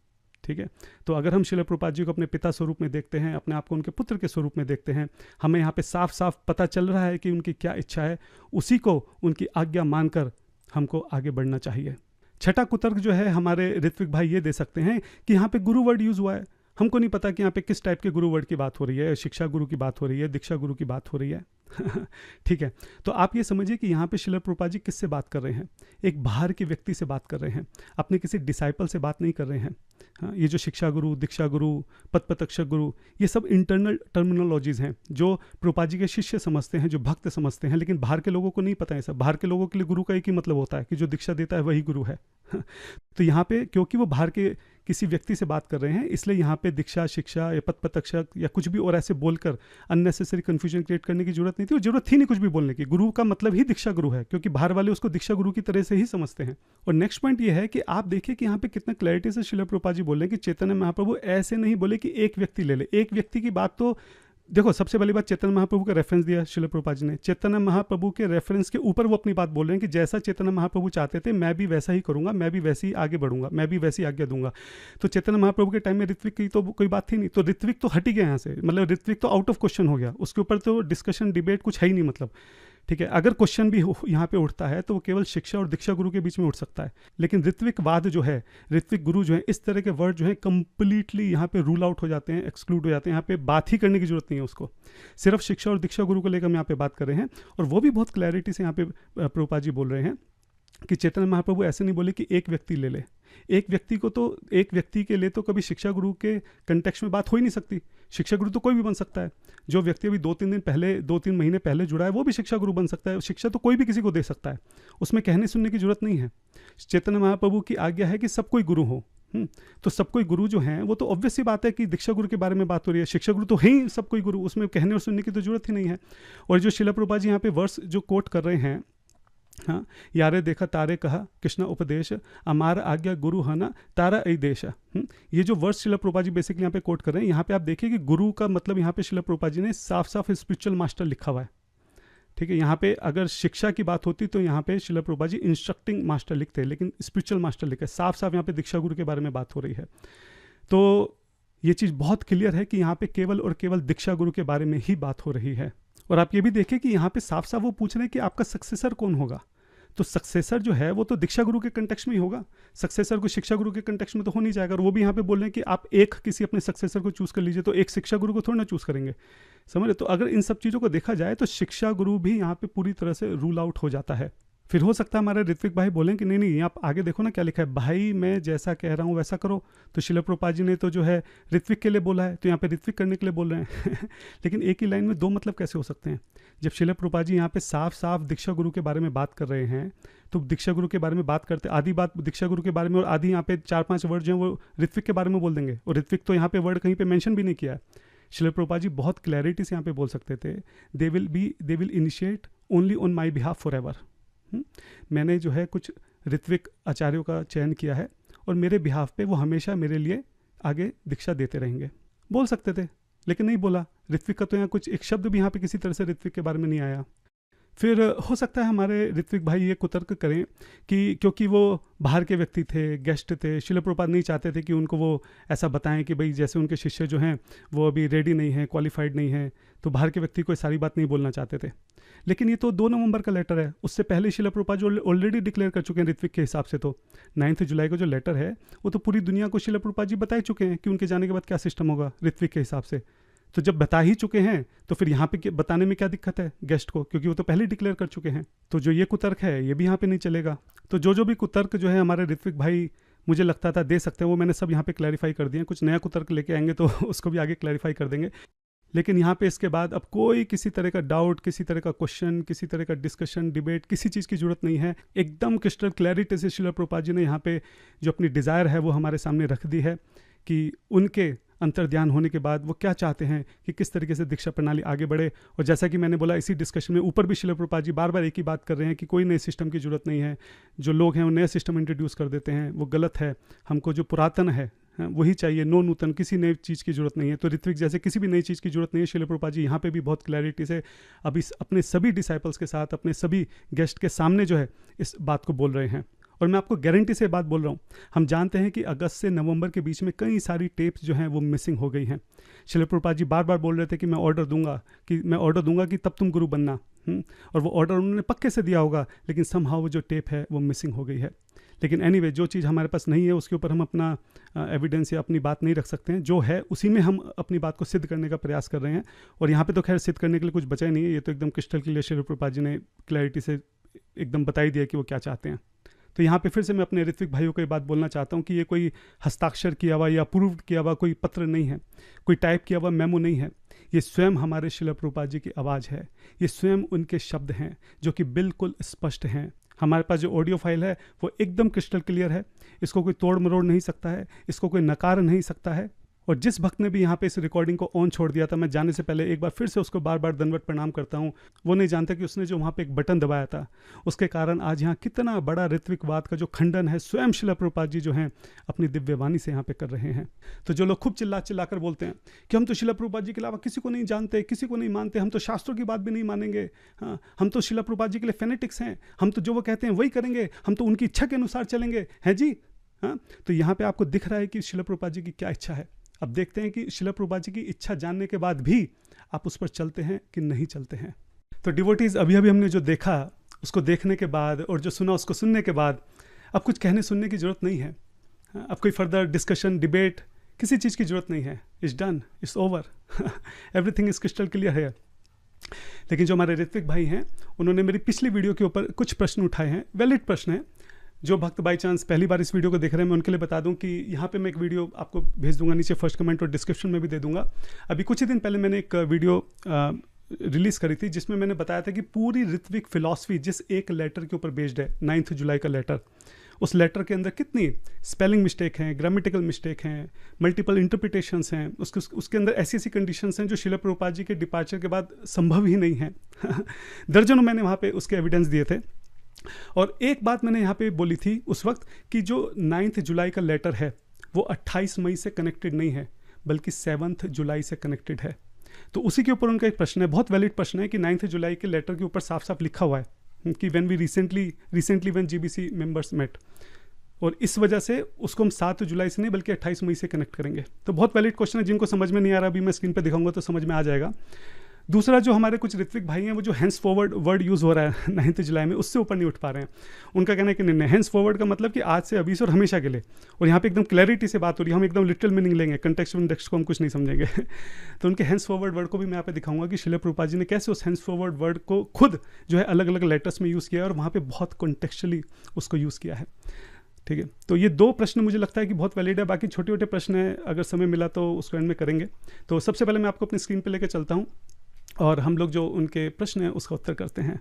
ठीक है, तो अगर हम श्रील प्रभुपाद जी को अपने पिता स्वरूप में देखते हैं, अपने आप को उनके पुत्र के स्वरूप में देखते हैं, हमें यहाँ पे साफ साफ पता चल रहा है कि उनकी क्या इच्छा है, उसी को उनकी आज्ञा मानकर हमको आगे बढ़ना चाहिए। छठा कुतर्क जो है हमारे ऋत्विक भाई ये दे सकते हैं कि यहाँ पे गुरु वर्ड यूज़ हुआ है। हमको नहीं पता कि यहाँ पे किस टाइप के गुरु वर्ड की बात हो रही है, शिक्षा गुरु की बात हो रही है, दीक्षा गुरु की बात हो रही है। ठीक है, तो आप ये समझिए कि यहाँ पे श्रील प्रभुपाद जी किससे बात कर रहे हैं? एक बाहर के व्यक्ति से बात कर रहे हैं, अपने किसी डिसाइपल से बात नहीं कर रहे हैं। हाँ, ये जो शिक्षा गुरु, दीक्षा गुरु, पदपतक्षक गुरु, ये सब इंटरनल टर्मिनोलॉजीज़ हैं जो प्रभुपाद जी के शिष्य समझते हैं, जो भक्त समझते हैं, लेकिन बाहर के लोगों को नहीं पता है सब। बाहर के लोगों के लिए गुरु का एक ही मतलब होता है कि जो दीक्षा देता है वही गुरु है। तो यहाँ पे क्योंकि वो बाहर के किसी व्यक्ति से बात कर रहे हैं, इसलिए यहाँ पे दीक्षा, शिक्षा या पदपतक्षक या कुछ भी और ऐसे बोलकर अननेसेसरी कन्फ्यूजन क्रिएट करने की जरूरत नहीं थी, और जरूरत थी नहीं कुछ भी बोलने की। गुरु का मतलब ही दीक्षा गुरु है, क्योंकि बाहर वाले उसको दीक्षा गुरु की तरह से ही समझते हैं। और नेक्स्ट पॉइंट ये है कि आप देखिए कि यहाँ पे कितना क्लैरिटी से श्रील प्रभुपाद जी बोल रहे हैं कि चैतन्य महाप्रभु ऐसे नहीं बोले कि एक व्यक्ति ले ले। एक व्यक्ति की बात तो देखो, सबसे पहली बात चैतन्य महाप्रभु का रेफरेंस दिया श्रील प्रभुपाद जी ने। चैतन्य महाप्रभु के रेफरेंस के ऊपर वो अपनी बात बोल रहे हैं कि जैसा चैतन्य महाप्रभु चाहते थे मैं भी वैसा ही करूंगा, मैं भी वैसे ही आगे बढ़ूंगा, मैं भी वैसी आज्ञा दूंगा। तो चैतन्य महाप्रभु के टाइम में ऋत्विक की तो कोई बात थी नहीं, तो ऋत्विक तो हट ही गया यहाँ से, मतलब ऋत्विक तो आउट ऑफ क्वेश्चन हो गया, उसके ऊपर तो डिस्कशन डिबेट कुछ है ही नहीं। मतलब ठीक है, अगर क्वेश्चन भी यहाँ पे उठता है तो वो केवल शिक्षा और दीक्षा गुरु के बीच में उठ सकता है। लेकिन ऋत्विकवाद जो है, ऋत्विक गुरु जो है, इस तरह के वर्ड जो है कंप्लीटली यहाँ पे रूल आउट हो जाते हैं, एक्सक्लूड हो जाते हैं। यहाँ पे बात ही करने की जरूरत नहीं है उसको, सिर्फ शिक्षा और दीक्षा गुरु को लेकर हम यहाँ पे बात कर रहे हैं। और वो भी बहुत क्लैरिटी से यहाँ पे प्रभुपाद जी बोल रहे हैं कि चैतन्य महाप्रभु ऐसे नहीं बोले कि एक व्यक्ति ले ले। एक व्यक्ति को तो, एक व्यक्ति के लिए तो कभी शिक्षा गुरु के कंटेक्स्ट में बात हो ही नहीं सकती। शिक्षा गुरु तो कोई भी बन सकता है। जो व्यक्ति अभी 2-3 महीने पहले जुड़ा है वो भी शिक्षा गुरु बन सकता है। शिक्षा तो कोई भी किसी को दे सकता है, उसमें कहने सुनने की जरूरत नहीं है। चैतन्य महाप्रभु की आज्ञा है कि सब कोई गुरु हो। तो सब कोई गुरु जो हैं वो तो ऑब्वियस सी बात है कि दीक्षा गुरु के बारे में बात हो रही है। शिक्षा गुरु तो है ही सब कोई गुरु, उसमें कहने और सुनने की तो जरूरत ही नहीं है। और जो श्रील प्रभुपाद जी यहाँ पे वर्स जो कोट कर रहे हैं, हाँ, यारे देखा तारे कहा कृष्णा उपदेश, अमार आज्ञा गुरु हना तारा ऐ देश। ये जो वर्ड श्रील प्रभुपाद जी बेसिकली यहाँ पे कोट कर रहे हैं, यहाँ पे आप देखिए कि गुरु का मतलब यहाँ पे श्रील प्रभुपाद जी ने साफ साफ स्पिरिचुअल मास्टर लिखा हुआ है। ठीक है, यहाँ पे अगर शिक्षा की बात होती तो यहाँ पे श्रील प्रभुपाद जी इंस्ट्रक्टिंग मास्टर लिखते हैं, लेकिन स्पिरिचुअल मास्टर लिखे। साफ साफ यहाँ पे दीक्षा गुरु के बारे में बात हो रही है। तो ये चीज़ बहुत क्लियर है कि यहाँ पे केवल और केवल दीक्षा गुरु के बारे में ही बात हो रही है। और आप ये भी देखें कि यहाँ पे साफ साफ वो पूछ रहे हैं कि आपका सक्सेसर कौन होगा। तो सक्सेसर जो है वो तो दीक्षा गुरु के कंटेक्स्ट में ही होगा, सक्सेसर को शिक्षा गुरु के कंटेक्स्ट में तो हो नहीं जाएगा। और वो भी यहाँ पे बोल रहे हैं कि आप एक किसी अपने सक्सेसर को चूज कर लीजिए, तो एक शिक्षा गुरु को थोड़ा ना चूज करेंगे, समझ रहे। तो अगर इन सब चीज़ों को देखा जाए तो शिक्षा गुरु भी यहाँ पे पूरी तरह से रूल आउट हो जाता है। फिर हो सकता है हमारे ऋत्विक भाई बोलें कि नहीं नहीं, आप आगे देखो ना क्या लिखा है, भाई मैं जैसा कह रहा हूँ वैसा करो। तो श्रील प्रभुपाद जी ने तो जो है ऋत्विक के लिए बोला है, तो यहाँ पे ऋत्विक करने के लिए बोल रहे हैं। लेकिन एक ही लाइन में दो मतलब कैसे हो सकते हैं? जब श्रील प्रभुपाद जी यहाँ पे साफ साफ दीक्षा गुरु के बारे में बात कर रहे हैं, तो दीक्षा गुरु के बारे में बात करते, आधी बात दीक्षा गुरु के बारे में और आधी यहाँ पे 4-5 वर्ड जो है वो ऋत्विक के बारे में बोल देंगे। और ऋत्विक तो यहाँ पे वर्ड कहीं पे मेंशन भी नहीं किया है। श्रील प्रभुपाद जी बहुत क्लैरिटी से यहाँ पे बोल सकते थे, they will initiate only on my behalf for ever. मैंने जो है कुछ ऋत्विक आचार्यों का चयन किया है और मेरे बिहाफ पे वो हमेशा मेरे लिए आगे दीक्षा देते रहेंगे, बोल सकते थे, लेकिन नहीं बोला। ऋत्विक का तो यहाँ कुछ एक शब्द भी यहाँ पे किसी तरह से ऋत्विक के बारे में नहीं आया। फिर हो सकता है हमारे ऋत्विक भाई ये कुतर्क करें कि क्योंकि वो बाहर के व्यक्ति थे, गेस्ट थे, श्रील प्रभुपाद नहीं चाहते थे कि उनको वो ऐसा बताएं कि भाई जैसे उनके शिष्य जो हैं वो अभी रेडी नहीं हैं, क्वालिफाइड नहीं हैं, तो बाहर के व्यक्ति को सारी बात नहीं बोलना चाहते थे। लेकिन ये तो 2 नवंबर का लेटर है, उससे पहले श्रील प्रभुपाद जो ऑलरेडी डिक्लेयर कर चुके हैं ऋत्विक के हिसाब से। तो 9 जुलाई को जो लेटर है वो तो पूरी दुनिया को श्रील प्रभुपाद जी बता चुके हैं कि उनके जाने के बाद क्या सिस्टम होगा ऋत्विक के हिसाब से। तो जब बता ही चुके हैं तो फिर यहाँ पे बताने में क्या दिक्कत है गेस्ट को, क्योंकि वो तो पहले डिक्लेयर कर चुके हैं। तो जो ये कुतर्क है ये भी यहाँ पे नहीं चलेगा। तो जो भी कुतर्क जो है हमारे ऋत्विक भाई मुझे लगता था दे सकते हैं, वो मैंने सब यहाँ पे क्लैरिफाई कर दिए हैं। कुछ नया कुतर्क लेके आएंगे तो उसको भी आगे क्लैरिफाई कर देंगे। लेकिन यहाँ पे इसके बाद अब कोई किसी तरह का डाउट, किसी तरह का क्वेश्चन, किसी तरह का डिस्कशन, डिबेट, किसी चीज़ की जरूरत नहीं है। एकदम क्रिस्टल क्लैरिटी से श्रील प्रभुपाद जी ने यहाँ पे जो अपनी डिज़ायर है वो हमारे सामने रख दी है कि उनके अंतर्ध्यान होने के बाद वो क्या चाहते हैं कि किस तरीके से दीक्षा प्रणाली आगे बढ़े। और जैसा कि मैंने बोला इसी डिस्कशन में ऊपर भी श्रील प्रभुपाद जी बार बार एक ही बात कर रहे हैं कि कोई नए सिस्टम की जरूरत नहीं है। जो लोग हैं वो नया सिस्टम इंट्रोड्यूस कर देते हैं, वो गलत है। हमको जो पुरातन है वही चाहिए, नो नूतन, किसी नई चीज़ की जरूरत नहीं है। तो ऋत्विक जैसे किसी भी नई चीज़ की जरूरत नहीं है। श्रील प्रभुपाद जी यहाँ पे भी बहुत क्लैरिटी से अभी अपने सभी डिसाइपल्स के साथ, अपने सभी गेस्ट के सामने जो है इस बात को बोल रहे हैं। और मैं आपको गारंटी से बात बोल रहा हूँ, हम जानते हैं कि अगस्त से नवंबर के बीच में कई सारी टेप्स जो हैं वो मिसिंग हो गई हैं। श्रील प्रभुपाद जी बार बार बोल रहे थे कि मैं ऑर्डर दूंगा कि तब तुम गुरु बनना, और वो ऑर्डर उन्होंने पक्के से दिया होगा, लेकिन समहाउ वो जो टेप है वो मिसिंग हो गई है। लेकिन एनीवे जो चीज़ हमारे पास नहीं है उसके ऊपर हम अपना एविडेंस या अपनी बात नहीं रख सकते हैं। जो है उसी में हम अपनी बात को सिद्ध करने का प्रयास कर रहे हैं। और यहाँ पे तो खैर सिद्ध करने के लिए कुछ बचा ही नहीं है, ये तो एकदम क्रिस्टल क्लियर शिला प्रभुपाद जी ने क्लैरिटी से एकदम बता ही दिया कि वो क्या चाहते हैं। तो यहाँ पे फिर से मैं अपने ऋत्विक भाइयों को ये बात बोलना चाहता हूँ कि ये कोई हस्ताक्षर किया हुआ या अप्रूव किया हुआ कोई पत्र नहीं है, कोई टाइप किया हुआ मेमो नहीं है। ये स्वयं हमारे शिला प्रभुपाद जी की आवाज़ है, ये स्वयं उनके शब्द हैं जो कि बिल्कुल स्पष्ट हैं। हमारे पास जो ऑडियो फाइल है वो एकदम क्रिस्टल क्लियर है, इसको कोई तोड़ मरोड़ नहीं सकता है, इसको कोई नकार नहीं सकता है। और जिस भक्त ने भी यहाँ पे इस रिकॉर्डिंग को ऑन छोड़ दिया था, मैं जाने से पहले एक बार फिर से उसको बार बार दंडवत प्रणाम करता हूँ। वो नहीं जानता कि उसने जो वहाँ पे एक बटन दबाया था उसके कारण आज यहाँ कितना बड़ा ऋत्विकवाद का जो खंडन है स्वयं शिला प्रभुपाद जी जो हैं अपनी दिव्य वाणी से यहाँ पे कर रहे हैं। तो जो लोग खूब चिल्ला चिल्ला कर बोलते हैं कि हम तो शिला प्रभुपाद जी के अलावा किसी को नहीं जानते, किसी को नहीं मानते, हम तो शास्त्रों की बात भी नहीं मानेंगे, हाँ हम तो शिला प्रभुपाद जी के लिए फेनेटिक्स हैं, हम तो जो वो कहते हैं वही करेंगे, हम तो उनकी इच्छा के अनुसार चलेंगे, हैं जी। हाँ, तो यहाँ पे आपको दिख रहा है कि शिला प्रभुपाद जी की क्या इच्छा है। अब देखते हैं कि शिला प्रभुपाद जी की इच्छा जानने के बाद भी आप उस पर चलते हैं कि नहीं चलते हैं। तो डिवोटीज अभी अभी हमने जो देखा उसको देखने के बाद और जो सुना उसको सुनने के बाद अब कुछ कहने सुनने की ज़रूरत नहीं है। अब कोई फर्दर डिस्कशन डिबेट किसी चीज़ की ज़रूरत नहीं है। It's done, it's over, everything is crystal clear है। लेकिन जो हमारे ऋत्विक भाई हैं उन्होंने मेरी पिछली वीडियो के ऊपर कुछ प्रश्न उठाए हैं, वैलिड प्रश्न हैं। जो भक्त बाई चांस पहली बार इस वीडियो को देख रहे हैं मैं उनके लिए बता दूं कि यहाँ पे मैं एक वीडियो आपको भेज दूंगा, नीचे फर्स्ट कमेंट और डिस्क्रिप्शन में भी दे दूंगा। अभी कुछ ही दिन पहले मैंने एक वीडियो रिलीज़ करी थी जिसमें मैंने बताया था कि पूरी ऋत्विक फिलॉसफी जिस एक लेटर के ऊपर बेस्ड है, 9 जुलाई का लेटर, उस लेटर के अंदर कितनी स्पेलिंग मिस्टेक हैं, ग्रामेटिकल मिस्टेक हैं, मल्टीपल इंटरप्रिटेशंस हैं, उसके अंदर ऐसी ऐसी कंडीशंस हैं जो शिला प्रभुपाद जी के डिपार्चर के बाद संभव ही नहीं है। दर्जनों मैंने वहाँ पे उसके एविडेंस दिए थे। और एक बात मैंने यहाँ पे बोली थी उस वक्त कि जो 9 जुलाई का लेटर है वो 28 मई से कनेक्टेड नहीं है बल्कि 7 जुलाई से कनेक्टेड है। तो उसी के ऊपर उनका एक प्रश्न है, बहुत वैलिड प्रश्न है कि 9 जुलाई के लेटर के ऊपर साफ साफ लिखा हुआ है कि when we recently when GBC members met, और इस वजह से उसको हम 7 जुलाई से नहीं बल्कि 28 मई से कनेक्ट करेंगे। तो बहुत वैलिड क्वेश्चन है, जिनको समझ में नहीं आ रहा अभी मैं स्क्रीन पर दिखाऊंगा तो समझ में आ जाएगा। दूसरा जो हमारे कुछ ऋत्विक भाई हैं वो जो हैंस फॉरवर्ड वर्ड यूज़ हो रहा है 9 जुलाई में उससे ऊपर नहीं उठ पा रहे हैं। उनका कहना है कि नहीं, हैंस फॉरवर्ड का मतलब कि आज से अभी से और हमेशा के लिए, और यहाँ पे एकदम क्लैरिटी से बात हो रही है, हम एकदम लिटरल मीनिंग लेंगे, कंटेक्स्ट को हम कुछ नहीं समझेंगे। तो उनके हैंस फॉरवर्ड वर्ड को भी मैं यहाँ पे दिखाऊंगा कि शिला प्रभुपाद जी ने कैसे उस हैंस फॉरवर्ड वर्ड को खुद जो है अलग अलग लेटर्स में यूज़ किया है और वहाँ पर बहुत कॉन्टेक्चुअली उसको यूज़ किया है। ठीक है, तो ये 2 प्रश्न मुझे लगता है कि बहुत वैलिड है। बाकी छोटे छोटे प्रश्न हैं, अगर समय मिला तो उसको एंड में करेंगे। तो सबसे पहले मैं आपको अपनी स्क्रीन पे लेकर चलता हूँ और हम लोग जो उनके प्रश्न हैं उसका उत्तर करते हैं।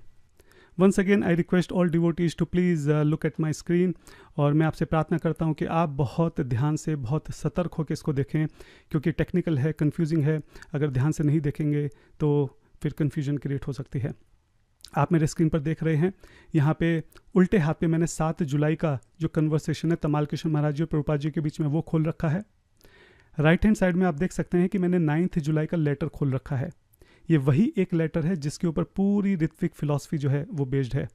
Once again I request all devotees to please look at my screen. और मैं आपसे प्रार्थना करता हूँ कि आप बहुत ध्यान से, बहुत सतर्क होकर इसको देखें, क्योंकि टेक्निकल है, कन्फ्यूजिंग है। अगर ध्यान से नहीं देखेंगे तो फिर कन्फ्यूजन क्रिएट हो सकती है। आप मेरे स्क्रीन पर देख रहे हैं, यहाँ पे उल्टे हाथ पे मैंने 7 जुलाई का जो कन्वर्सेशन है तमाल कृष्ण महाराज जी और प्रभुपाद जी के बीच में वो खोल रखा है। राइट हैंड साइड में आप देख सकते हैं कि मैंने 9 जुलाई का लेटर खोल रखा है। ये वही एक लेटर है जिसके ऊपर पूरी ऋत्विक फिलॉसफी जो है वो बेस्ड है।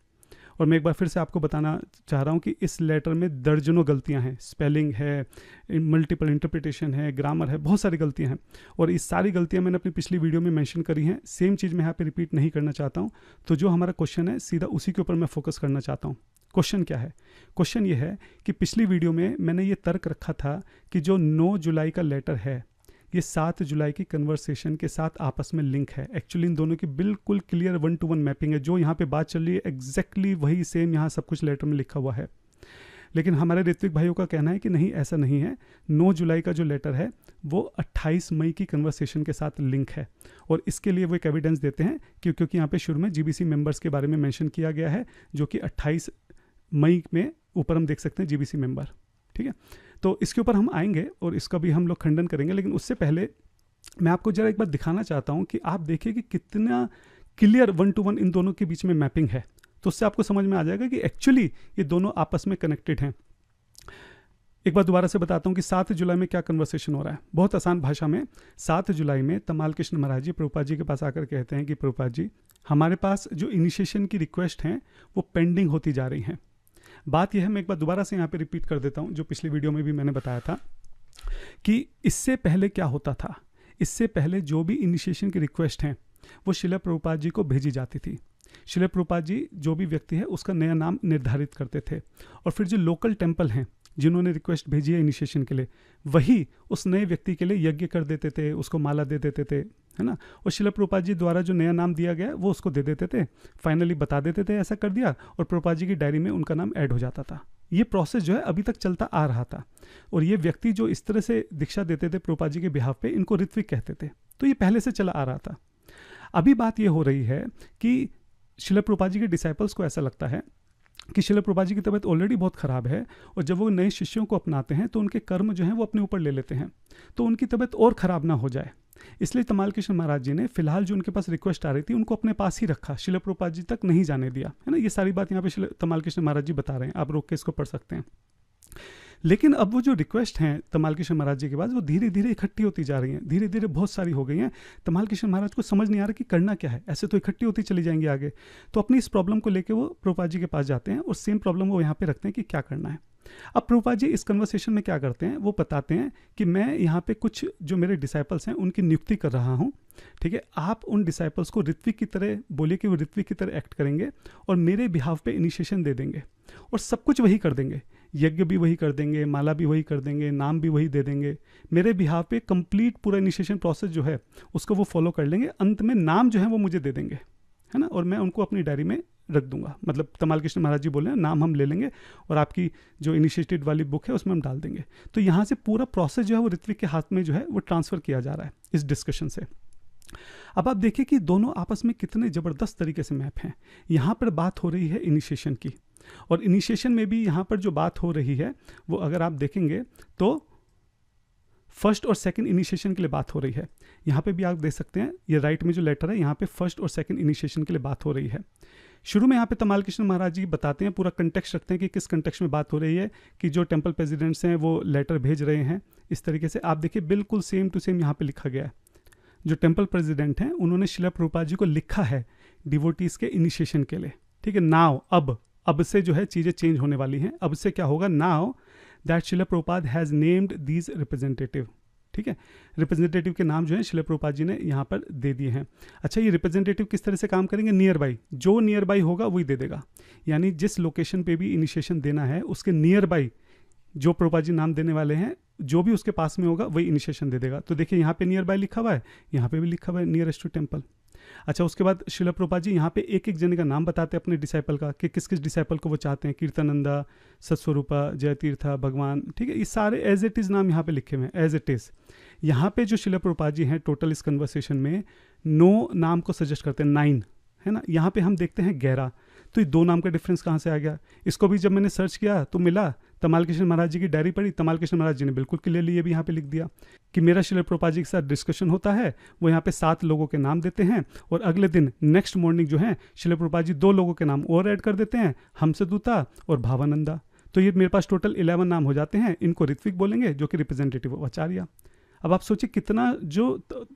और मैं एक बार फिर से आपको बताना चाह रहा हूँ कि इस लेटर में दर्जनों गलतियाँ हैं, स्पेलिंग है, मल्टीपल इंटरप्रिटेशन है, ग्रामर है, बहुत सारी गलतियाँ हैं। और ये सारी गलतियाँ मैंने अपनी पिछली वीडियो में मेंशन करी हैं। सेम चीज़ मैं यहाँ पे रिपीट नहीं करना चाहता हूँ। तो जो हमारा क्वेश्चन है सीधा उसी के ऊपर मैं फोकस करना चाहता हूँ। क्वेश्चन क्या है? क्वेश्चन ये है कि पिछली वीडियो में मैंने ये तर्क रखा था कि जो 9 जुलाई का लेटर है ये 7 जुलाई की कन्वर्सेशन के साथ आपस में लिंक है। एक्चुअली इन दोनों की बिल्कुल क्लियर 1-to-1 मैपिंग है। जो यहाँ पे बात चल रही है एग्जैक्टली वही सेम यहाँ सब कुछ लेटर में लिखा हुआ है। लेकिन हमारे ऋत्विक भाइयों का कहना है कि नहीं, ऐसा नहीं है। 9 जुलाई का जो लेटर है वो 28 मई की कन्वर्सेशन के साथ लिंक है। और इसके लिए वो एक एविडेंस देते हैं क्योंकि यहाँ पे शुरू में जीबीसी मेंबर्स के बारे में मेंशन किया गया है, जो कि 28 मई में ऊपर हम देख सकते हैं जीबीसी मेंबर। ठीक है, तो इसके ऊपर हम आएंगे और इसका भी हम लोग खंडन करेंगे। लेकिन उससे पहले मैं आपको जरा एक बार दिखाना चाहता हूँ कि आप देखिए कि कितना क्लियर 1-to-1 इन दोनों के बीच में मैपिंग है। तो उससे आपको समझ में आ जाएगा कि एक्चुअली ये दोनों आपस में कनेक्टेड हैं। एक बार दोबारा से बताता हूँ कि 7 जुलाई में क्या कन्वर्सेशन हो रहा है। बहुत आसान भाषा में 7 जुलाई में तमाल कृष्ण महाराज जी प्रभुपाद जी के पास आकर कहते हैं कि प्रभुपाद जी, हमारे पास जो इनिशिएशन की रिक्वेस्ट हैं वो पेंडिंग होती जा रही हैं। बात यह है, मैं एक बार दोबारा से यहाँ पे रिपीट कर देता हूँ, जो पिछली वीडियो में भी मैंने बताया था कि इससे पहले क्या होता था। इससे पहले जो भी इनिशिएशन की रिक्वेस्ट हैं वो शिला प्रभुपाद जी को भेजी जाती थी। शिला प्रभुपाद जी जो भी व्यक्ति है उसका नया नाम निर्धारित करते थे, और फिर जो लोकल टेम्पल हैं जिन्होंने रिक्वेस्ट भेजी है इनिशिएशन के लिए, वही उस नए व्यक्ति के लिए यज्ञ कर देते थे, उसको माला दे देते थे, है ना। और शिला प्रभुपाद जी द्वारा जो नया नाम दिया गया वो उसको दे देते थे, फाइनली बता देते थे ऐसा कर दिया, और प्रभुपाद जी की डायरी में उनका नाम ऐड हो जाता था। ये प्रोसेस जो है अभी तक चलता आ रहा था, और ये व्यक्ति जो इस तरह से दीक्षा देते थे प्रभुपाद जी के बिहाफ पे, इनको ऋत्विक कहते थे। तो ये पहले से चला आ रहा था। अभी बात ये हो रही है कि शिला प्रभुपाद जी के डिसाइपल्स को ऐसा लगता है कि शिला प्रभुपाद जी की तबीयत ऑलरेडी बहुत ख़राब है, और जब वो नए शिष्यों को अपनाते हैं तो उनके कर्म जो हैं वो अपने ऊपर ले लेते हैं, तो उनकी तबीयत और ख़राब ना हो जाए। इसलिए तमाल कृष्ण महाराज जी ने फिलहाल जो उनके पास रिक्वेस्ट आ रही थी उनको अपने पास ही रखा, शिला प्रभुपाद जी तक नहीं जाने दिया, है ना। ये सारी बात यहाँ पे तमाल कृष्ण महाराज जी बता रहे हैं, आप रोक के इसको पढ़ सकते हैं। लेकिन अब वो जो रिक्वेस्ट हैं तमाल कृष्ण महाराज जी के पास, वो धीरे धीरे इकट्ठी होती जा रही हैं, धीरे धीरे बहुत सारी हो गई हैं। तमाल कृष्ण महाराज को समझ नहीं आ रहा कि करना क्या है, ऐसे तो इकट्ठी होती चली जाएंगी आगे। तो अपनी इस प्रॉब्लम को लेकर वो प्रभुपाद जी के पास जाते हैं और सेम प्रॉब्लम वो यहाँ पे रखते हैं कि क्या करना है। अब प्रभुपाद जी इस कन्वर्सेशन में क्या करते हैं, वो बताते हैं कि मैं यहाँ पे कुछ जो मेरे डिसाइपल्स हैं उनकी नियुक्ति कर रहा हूँ, ठीक है। आप उन डिसाइपल्स को ऋत्विक की तरह बोलिए कि वो ऋत्विक की तरह एक्ट करेंगे और मेरे बिहाफ पे इनिशिएशन दे देंगे, और सब कुछ वही कर देंगे, यज्ञ भी वही कर देंगे, माला भी वही कर देंगे, नाम भी वही दे देंगे, मेरे बिहाफ पे कंप्लीट पूरा इनिशिएशन प्रोसेस जो है उसको वो फॉलो कर लेंगे। अंत में नाम जो है वो मुझे दे देंगे, है ना, और मैं उनको अपनी डायरी में रख दूंगा। मतलब तमाल कृष्ण महाराज जी बोल रहे हैं नाम हम ले लेंगे और आपकी जो इनिशिएटेड वाली बुक है उसमें हम डाल देंगे। तो यहाँ से पूरा प्रोसेस जो है वो ऋत्विक के हाथ में जो है वो ट्रांसफर किया जा रहा है इस डिस्कशन से। अब आप देखिए कि दोनों आपस में कितने ज़बरदस्त तरीके से मैप हैं। यहाँ पर बात हो रही है इनिशिएशन की, और इनिशिएशन में भी यहाँ पर जो बात हो रही है वो अगर आप देखेंगे तो फर्स्ट और सेकंड इनिशिएशन के लिए बात हो रही है। यहाँ पे भी आप देख सकते हैं ये राइट में जो लेटर है यहाँ पे फर्स्ट और सेकंड इनिशिएशन के लिए बात हो रही है। शुरू में यहाँ पे तमाल कृष्ण महाराज जी बताते हैं, पूरा कंटेक्स्ट रखते हैं कि किस कंटेक्स्ट में बात हो रही है, कि जो टेम्पल प्रेसिडेंट्स हैं वो लेटर भेज रहे हैं इस तरीके से। आप देखिए बिल्कुल सेम टू सेम यहाँ पे लिखा गया है। जो टेम्पल प्रेसिडेंट हैं उन्होंने शिला प्रभुपाद जी को लिखा है डिवोटीज के इनिशिएशन के लिए, ठीक है। नाउ अब से जो है चीज़ें चेंज होने वाली हैं। अब से क्या होगा, now that Shila Prabhupada has named these representative, ठीक है। रिप्रेजेंटेटिव के नाम जो है शिला प्रभुपाद जी ने यहाँ पर दे दिए हैं। अच्छा, ये रिप्रेजेंटेटिव किस तरह से काम करेंगे, नियर बाई, जो नियर बाई होगा वही दे देगा। यानी जिस लोकेशन पे भी इनिशिएशन देना है उसके नियर बाई जो प्रभुपाद जी नाम देने वाले हैं, जो भी उसके पास में होगा वही इनिशिएशन दे देगा। तो देखिए यहाँ पे नियर बाई लिखा हुआ है, यहाँ पे भी लिखा हुआ है नियरेस्ट टू टेम्पल। अच्छा, उसके बाद शिला प्रभुपाद जी यहाँ पे एक एक जने का नाम बताते हैं अपने डिसाइपल का, कि किस किस डिसाइपल को वो चाहते हैं, कीर्तनंदा, सत्स्वरूपा, जय तीर्था, भगवान, ठीक है। ये सारे एज इट इज़ नाम यहाँ पे लिखे हुए हैं, एज इट इज़। यहाँ पे जो शिला प्रभुपाद जी हैं टोटल इस कन्वर्सेशन में 9 नाम को सजेस्ट करते हैं, 9, है ना। यहाँ पे हम देखते हैं 11, तो ये 2 नाम का डिफरेंस कहाँ से आ गया। इसको भी जब मैंने सर्च किया तो मिला, तमाल कृष्ण महाराज जी की डायरी पढ़ी, तमाल कृष्ण महाराज जी ने बिल्कुल क्लियरली ये भी यहाँ पे लिख दिया कि मेरा शिला प्रभुपाद जी के साथ डिस्कशन होता है, वो यहाँ पे 7 लोगों के नाम देते हैं, और अगले दिन नेक्स्ट मॉर्निंग जो है शिला प्रभुपाद जी 2 लोगों के नाम और ऐड कर देते हैं, हमसदूता और भावानंदा। तो ये मेरे पास टोटल 11 नाम हो जाते हैं। इनको ऋत्विक बोलेंगे जो कि रिप्रेजेंटेटिव आचार्य। अब आप सोचिए कितना जो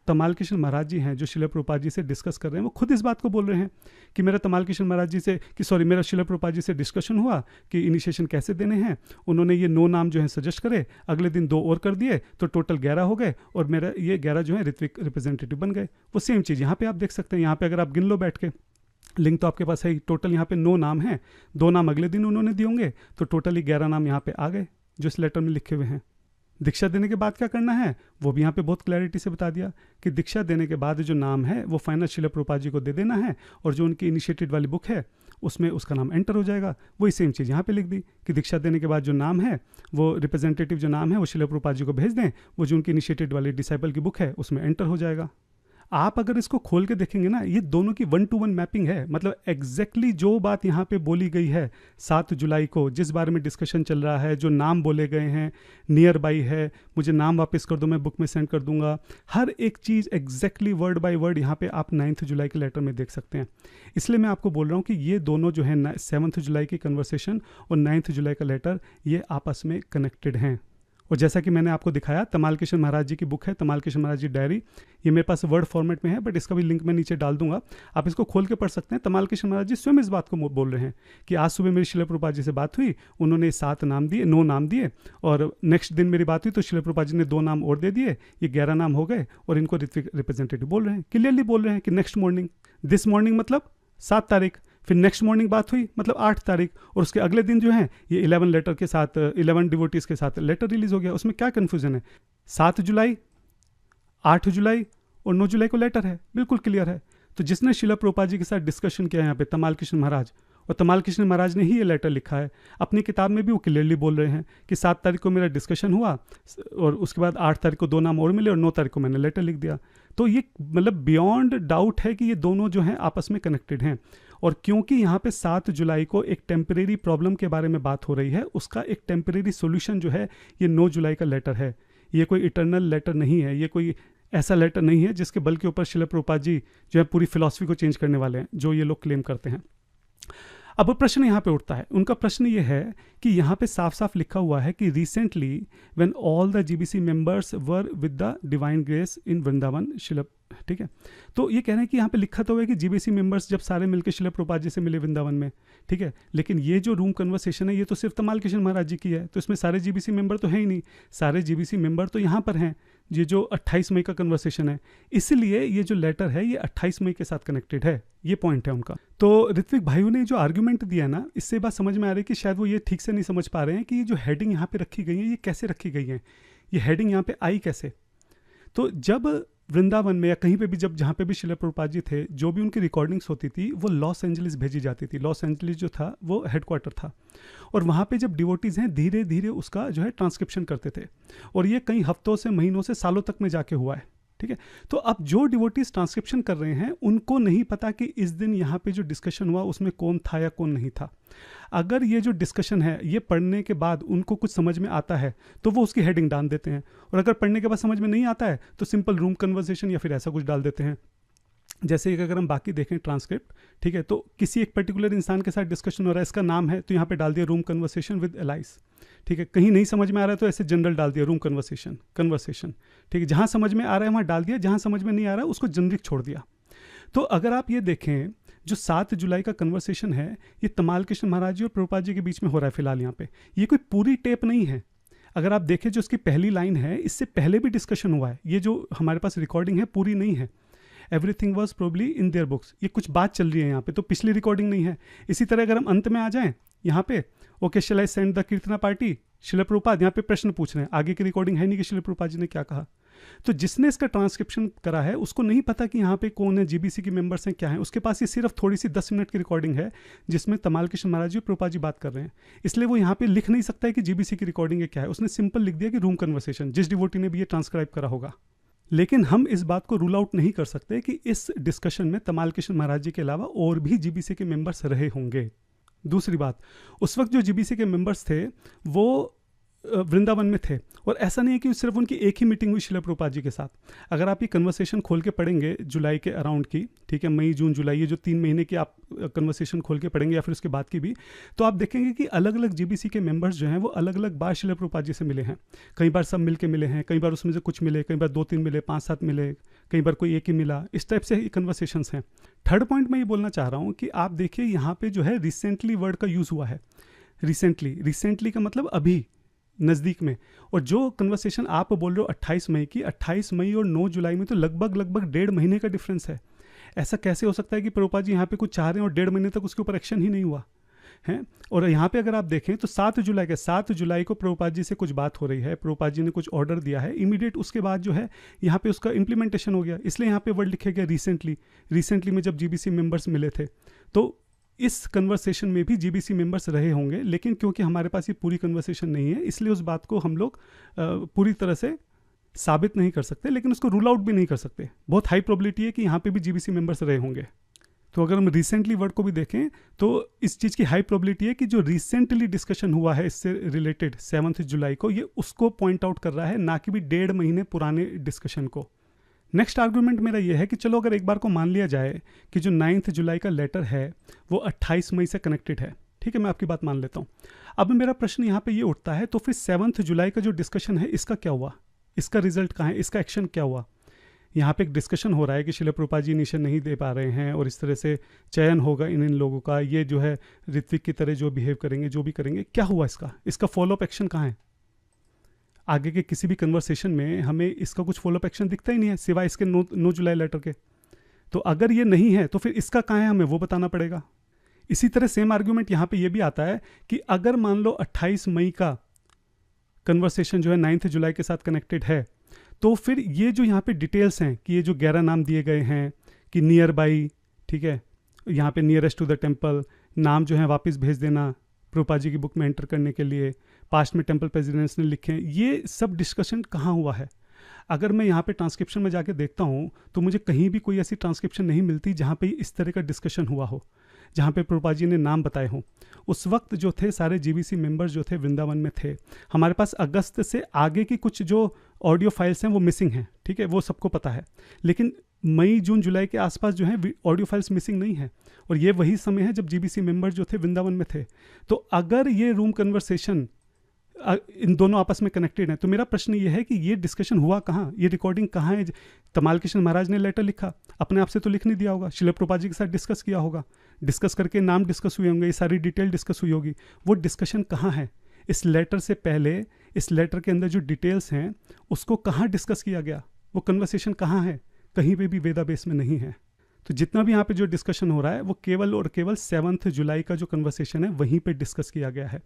तमाल कृष्ण महाराज जी हैं जो शिला प्रभुपाद जी से डिस्कस कर रहे हैं, वो खुद इस बात को बोल रहे हैं कि मेरा तमाल कृष्ण महाराज जी से मेरा शिला प्रभुपाद जी से डिस्कशन हुआ कि इनिशिएशन कैसे देने हैं। उन्होंने ये 9 नाम जो है सजेस्ट करे, अगले दिन 2 और कर दिए, तो टोटल 11 हो गए, और मेरा ये 11 जो है ऋत्विक रिप्रेजेंटेटिव बन गए। वो सेम चीज़ यहाँ पे आप देख सकते हैं। यहाँ पे अगर आप गिन लो बैठ के, लिंक तो आपके पास है, टोटल यहाँ पे 9 नाम हैं, 2 नाम अगले दिन उन्होंने दिए होंगे, तो टोटली 11 नाम यहाँ पे आ गए जो इस लेटर में लिखे हुए हैं। दीक्षा देने के बाद क्या करना है वो भी यहाँ पे बहुत क्लैरिटी से बता दिया कि दीक्षा देने के बाद जो नाम है वो फाइनल शिला प्रभुपाद जी को दे देना है, और जो उनकी इनिशिएटेड वाली बुक है उसमें उसका नाम एंटर हो जाएगा। वही सेम चीज़ यहाँ पे लिख दी कि दीक्षा देने के बाद जो नाम है वो रिप्रेजेंटेटिव जो नाम है वो शिला प्रभुपाद जी को भेज दें, वो जो उनकी इनिशिएटेड वाली डिसाइपल की बुक है उसमें एंटर हो जाएगा। आप अगर इसको खोल के देखेंगे ना, ये दोनों की 1-to-1 मैपिंग है। मतलब एग्जैक्टली जो बात यहाँ पे बोली गई है 7 जुलाई को, जिस बारे में डिस्कशन चल रहा है, जो नाम बोले गए हैं, नियर बाई है, मुझे नाम वापस कर दो मैं बुक में सेंड कर दूंगा, हर एक चीज़ एग्जैक्टली वर्ड बाय वर्ड यहाँ पे आप 9 जुलाई के लेटर में देख सकते हैं। इसलिए मैं आपको बोल रहा हूँ कि ये दोनों जो है 7 जुलाई की कन्वर्सेशन और 9 जुलाई का लेटर, ये आपस में कनेक्टेड हैं। और जैसा कि मैंने आपको दिखाया, तमाल किशन महाराज जी की बुक है, तमाल किशन महाराज जी डायरी, ये मेरे पास वर्ड फॉर्मेट में है, बट इसका भी लिंक मैं नीचे डाल दूंगा, आप इसको खोल के पढ़ सकते हैं। तमाल किशन महाराज जी स्वयं इस बात को बोल रहे हैं कि आज सुबह मेरी शिला प्रभुपाद जी से बात हुई, उन्होंने 9 नाम दिए, और नेक्स्ट दिन मेरी बात हुई तो शिला प्रभुपाद जी ने 2 नाम और दे दिए, ये 11 नाम हो गए, और इनको ऋत्विक रिप्रेजेंटेटिव बोल रहे हैं, क्लियरली बोल रहे हैं कि नेक्स्ट मॉर्निंग, दिस मॉर्निंग मतलब 7 तारीख, फिर नेक्स्ट मॉर्निंग बात हुई मतलब 8 तारीख, और उसके अगले दिन जो है ये 11 लेटर के साथ, 11 डिवोटीज के साथ लेटर रिलीज हो गया। उसमें क्या कंफ्यूजन है? 7 जुलाई, 8 जुलाई और 9 जुलाई को लेटर है, बिल्कुल क्लियर है। तो जिसने शिला प्रभुपाद जी के साथ डिस्कशन किया यहाँ पे, तमाल किशन महाराज, और तमाल किशन महाराज ने ही ये लेटर लिखा है अपनी किताब में भी, वो क्लियरली बोल रहे हैं कि 7 तारीख को मेरा डिस्कशन हुआ, और उसके बाद 8 तारीख को 2 नाम और मिले, और 9 तारीख को मैंने लेटर लिख दिया। तो ये मतलब बियॉन्ड डाउट है कि ये दोनों जो हैं आपस में कनेक्टेड हैं। और क्योंकि यहाँ पे 7 जुलाई को एक टेम्परेरी प्रॉब्लम के बारे में बात हो रही है, उसका एक टेम्परेरी सोल्यूशन जो है ये 9 जुलाई का लेटर है। ये कोई इटर्नल लेटर नहीं है, ये कोई ऐसा लेटर नहीं है जिसके बल के ऊपर शिला प्रभुपाद जी जो है पूरी फिलॉसफी को चेंज करने वाले हैं, जो ये लोग क्लेम करते हैं। अब प्रश्न यहाँ पे उठता है, उनका प्रश्न ये है कि यहाँ पे साफ साफ लिखा हुआ है कि recently when all the GBC members were with the divine grace in Vrindavan Shila, ठीक है। तो ये कह रहे हैं कि यहाँ पे लिखा तो हुआ है कि जीबीसी मेंबर्स जब सारे मिलकर शिला प्रभुपाद जी से मिले वृंदावन में, ठीक है, लेकिन ये जो रूम कन्वर्सेशन है ये तो सिर्फ तमाल किशन महाराज जी की है, तो इसमें सारे जीबीसी मेंबर तो है ही नहीं, सारे जीबीसी मेंबर तो यहाँ पर हैं, ये जो 28 मई का कन्वर्सेशन है, इसलिए ये जो लेटर है ये 28 मई के साथ कनेक्टेड है, ये पॉइंट है उनका। तो ऋत्विक भाइयों ने जो आर्ग्यूमेंट दिया ना, इससे बात समझ में आ रही है कि शायद वो ये ठीक से नहीं समझ पा रहे हैं कि ये जो हेडिंग यहाँ पे रखी गई है ये कैसे रखी गई है, ये हेडिंग यहाँ पे आई कैसे। तो जब वृंदावन में या कहीं पे भी जब जहाँ पे भी शिला प्रभुपाद जी थे, जो भी उनकी रिकॉर्डिंग्स होती थी वो लॉस एंजलिस भेजी जाती थी। लॉस एंजलिस जो था वो हेडक्वार्टर था, और वहाँ पे जब डिवोटीज़ हैं धीरे धीरे उसका जो है ट्रांसक्रिप्शन करते थे, और ये कई हफ्तों से, महीनों से, सालों तक में जाके हुआ है, ठीक है। तो अब जो डिवोटीज ट्रांसक्रिप्शन कर रहे हैं उनको नहीं पता कि इस दिन यहाँ पे जो डिस्कशन हुआ उसमें कौन था या कौन नहीं था। अगर ये जो डिस्कशन है ये पढ़ने के बाद उनको कुछ समझ में आता है तो वो उसकी हेडिंग डाल देते हैं, और अगर पढ़ने के बाद समझ में नहीं आता है तो सिंपल रूम कन्वर्सेशन या फिर ऐसा कुछ डाल देते हैं। जैसे कि अगर हम बाकी देखें ट्रांसक्रिप्ट, ठीक है, तो किसी एक पर्टिकुलर इंसान के साथ डिस्कशन हो रहा है, इसका नाम है तो यहाँ पे डाल दिया रूम कन्वर्सेशन विद एलाइस, ठीक है। कहीं नहीं समझ में आ रहा है तो ऐसे जनरल डाल दिया रूम कन्वर्सेशन, ठीक है। जहाँ समझ में आ रहा है वहाँ डाल दिया, जहाँ समझ में नहीं आ रहा है उसको जनरिक छोड़ दिया। तो अगर आप ये देखें जो 7 जुलाई का कन्वर्सेशन है ये तमाल किशन महाराज जी और प्रभुपाद जी के बीच में हो रहा है फिलहाल यहाँ पे, ये कोई पूरी टेप नहीं है। अगर आप देखें जो इसकी पहली लाइन है इससे पहले भी डिस्कशन हुआ है, ये जो हमारे पास रिकॉर्डिंग है पूरी नहीं है। Everything was probably in their books, ये कुछ बात चल रही है यहाँ पे, तो पिछली रिकॉर्डिंग नहीं है। इसी तरह अगर हम अंत में आ जाएं यहाँ पे, okay shall I send the kirtana party Shila Prabhupada, यहाँ पे प्रश्न पूछ रहे हैं, आगे की रिकॉर्डिंग है नहीं कि शिला प्रभुपाद जी ने क्या कहा। तो जिसने इसका ट्रांसक्रिप्शन करा है उसको नहीं पता कि यहाँ पे कौन है, जीबीसी के मेंबर्स हैं, क्या है। उसके पास ये सिर्फ थोड़ी सी 10 मिनट की रिकॉर्डिंग है जिसमें तमाल किशन महाराज जी और प्रभुपाद जी बात कर रहे हैं, इसलिए वो यहाँ पे लिख नहीं सकता है कि जीबीसी की रिकॉर्डिंग है क्या है। उसने सिंपल लिख दिया कि रूम कन्वर्सेशन, जिस डिवोटी ने भी ये ट्रांसक्राइब करा होगा। लेकिन हम इस बात को रूल आउट नहीं कर सकते कि इस डिस्कशन में तमाल किशन महाराज जी के अलावा और भी जीबीसी के मेंबर्स रहे होंगे। दूसरी बात, उस वक्त जो जीबीसी के मेंबर्स थे वो वृंदावन में थे, और ऐसा नहीं है कि सिर्फ उनकी एक ही मीटिंग हुई शिला प्रभुपाद जी के साथ। अगर आप ये कन्वर्सेशन खोल के पढ़ेंगे जुलाई के अराउंड की, ठीक है, मई जून जुलाई, ये जो 3 महीने की आप कन्वर्सेशन खोल के पढ़ेंगे या फिर उसके बाद की भी, तो आप देखेंगे कि अलग अलग जीबीसी के मेंबर्स जो हैं वो अलग अलग बार शिला प्रभुपाद जी से मिले हैं। कई बार सब मिल के मिले हैं, कई बार उसमें से कुछ मिले, कई बार 2-3 मिले, 5-7 मिले, कई बार कोई एक ही मिला, इस टाइप से कन्वर्सेशंस हैं। थर्ड पॉइंट मैं ये बोलना चाह रहा हूँ कि आप देखिए यहाँ पे जो है रिसेंटली वर्ड का यूज़ हुआ है। रिसेंटली का मतलब अभी, नज़दीक में। और जो कन्वर्सेशन आप बोल रहे हो 28 मई की, 28 मई और 9 जुलाई में तो लगभग 1.5 महीने का डिफरेंस है। ऐसा कैसे हो सकता है कि प्रभुपाद जी यहाँ पे कुछ चाह रहे हैं और 1.5 महीने तक उसके ऊपर एक्शन ही नहीं हुआ है। और यहाँ पे अगर आप देखें तो 7 जुलाई को प्रभुपाद जी से कुछ बात हो रही है, प्रभुपाद जी ने कुछ ऑर्डर दिया है, इमीडिएट उसके बाद जो है यहाँ पे उसका इम्प्लीमेंटेशन हो गया, इसलिए यहाँ पे वर्ड लिखे गया रिसेंटली में जब जीबीसी मेंबर्स मिले थे। तो इस कन्वर्सेशन में भी जीबीसी मेंबर्स रहे होंगे, लेकिन क्योंकि हमारे पास ये पूरी कन्वर्सेशन नहीं है इसलिए उस बात को हम लोग पूरी तरह से साबित नहीं कर सकते, लेकिन उसको रूल आउट भी नहीं कर सकते। बहुत हाई प्रोबेबिलिटी है कि यहाँ पे भी जीबीसी मेंबर्स रहे होंगे। तो अगर हम रिसेंटली वर्ड को भी देखें तो इस चीज़ की हाई प्रोबेबिलिटी है कि जो रिसेंटली डिस्कशन हुआ है इससे रिलेटेड 7 जुलाई को, ये उसको पॉइंट आउट कर रहा है, ना कि भी 1.5 महीने पुराने डिस्कशन को। नेक्स्ट आर्गूमेंट मेरा ये है कि चलो अगर एक बार को मान लिया जाए कि जो 9 जुलाई का लेटर है वो 28 मई से कनेक्टेड है, ठीक है, मैं आपकी बात मान लेता हूँ। अब मेरा प्रश्न यहाँ पे ये उठता है, तो फिर 7 जुलाई का जो डिस्कशन है इसका क्या हुआ, इसका रिजल्ट कहाँ है, इसका एक्शन क्या हुआ? यहाँ पे एक डिस्कशन हो रहा है कि शिला प्रभुपाद जी निशन नहीं दे पा रहे हैं और इस तरह से चयन होगा इन लोगों का, ये जो है ऋत्विक की तरह जो बिहेव करेंगे, जो भी करेंगे, क्या हुआ इसका फॉलोअप एक्शन कहाँ है? आगे के किसी भी कन्वर्सेशन में हमें इसका कुछ फॉलोअप एक्शन दिखता ही नहीं है सिवाय इसके 9 जुलाई लेटर के। तो अगर ये नहीं है तो फिर इसका कहाँ है, हमें वो बताना पड़ेगा। इसी तरह सेम आर्ग्यूमेंट यहाँ पे ये भी आता है कि अगर मान लो 28 मई का कन्वर्सेशन जो है 9 जुलाई के साथ कनेक्टेड है, तो फिर ये जो यहाँ पे डिटेल्स हैं कि ये जो 11 नाम दिए गए हैं कि नियर बाई, ठीक है, यहाँ पे नियरेस्ट टू द टेम्पल, नाम जो है वापस भेज देना प्रभुपाद जी की बुक में एंटर करने के लिए, पास्ट में टेम्पल प्रेसिडेंट्स ने लिखे, ये सब डिस्कशन कहाँ हुआ है? अगर मैं यहाँ पे ट्रांसक्रिप्शन में जाके देखता हूँ तो मुझे कहीं भी कोई ऐसी ट्रांसक्रिप्शन नहीं मिलती जहाँ पे इस तरह का डिस्कशन हुआ हो, जहाँ पे प्रभुपाद जी ने नाम बताए हों। उस वक्त जो थे सारे जीबीसी मेंबर्स जो थे वृंदावन में थे। हमारे पास अगस्त से आगे की कुछ जो ऑडियो फाइल्स हैं वो मिसिंग हैं, ठीक है, वो सबको पता है, लेकिन मई जून जुलाई के आसपास जो है ऑडियो फाइल्स मिसिंग नहीं है, और ये वही समय है जब जीबीसी मेंबर्स जो थे वृंदावन में थे। तो अगर ये रूम कन्वर्सेशन इन दोनों आपस में कनेक्टेड है, तो मेरा प्रश्न ये है कि ये डिस्कशन हुआ कहाँ, ये रिकॉर्डिंग कहाँ है? तमाल कृष्ण महाराज ने लेटर लिखा, अपने आप से तो लिख नहीं दिया होगा, शिला प्रभुपाद जी के साथ डिस्कस किया होगा, डिस्कस करके नाम डिस्कस हुए होंगे, ये सारी डिटेल डिस्कस हुई होगी। वो डिस्कशन कहाँ है? इस लेटर से पहले, इस लेटर के अंदर जो डिटेल्स हैं उसको कहाँ डिस्कस किया गया? वो कन्वर्सेशन कहाँ है? कहीं पे भी वेदाबेस में नहीं है। तो जितना भी यहाँ पे जो डिस्कशन हो रहा है वो केवल और केवल 7 जुलाई का जो कन्वर्सेशन है वहीं पे डिस्कस किया गया है।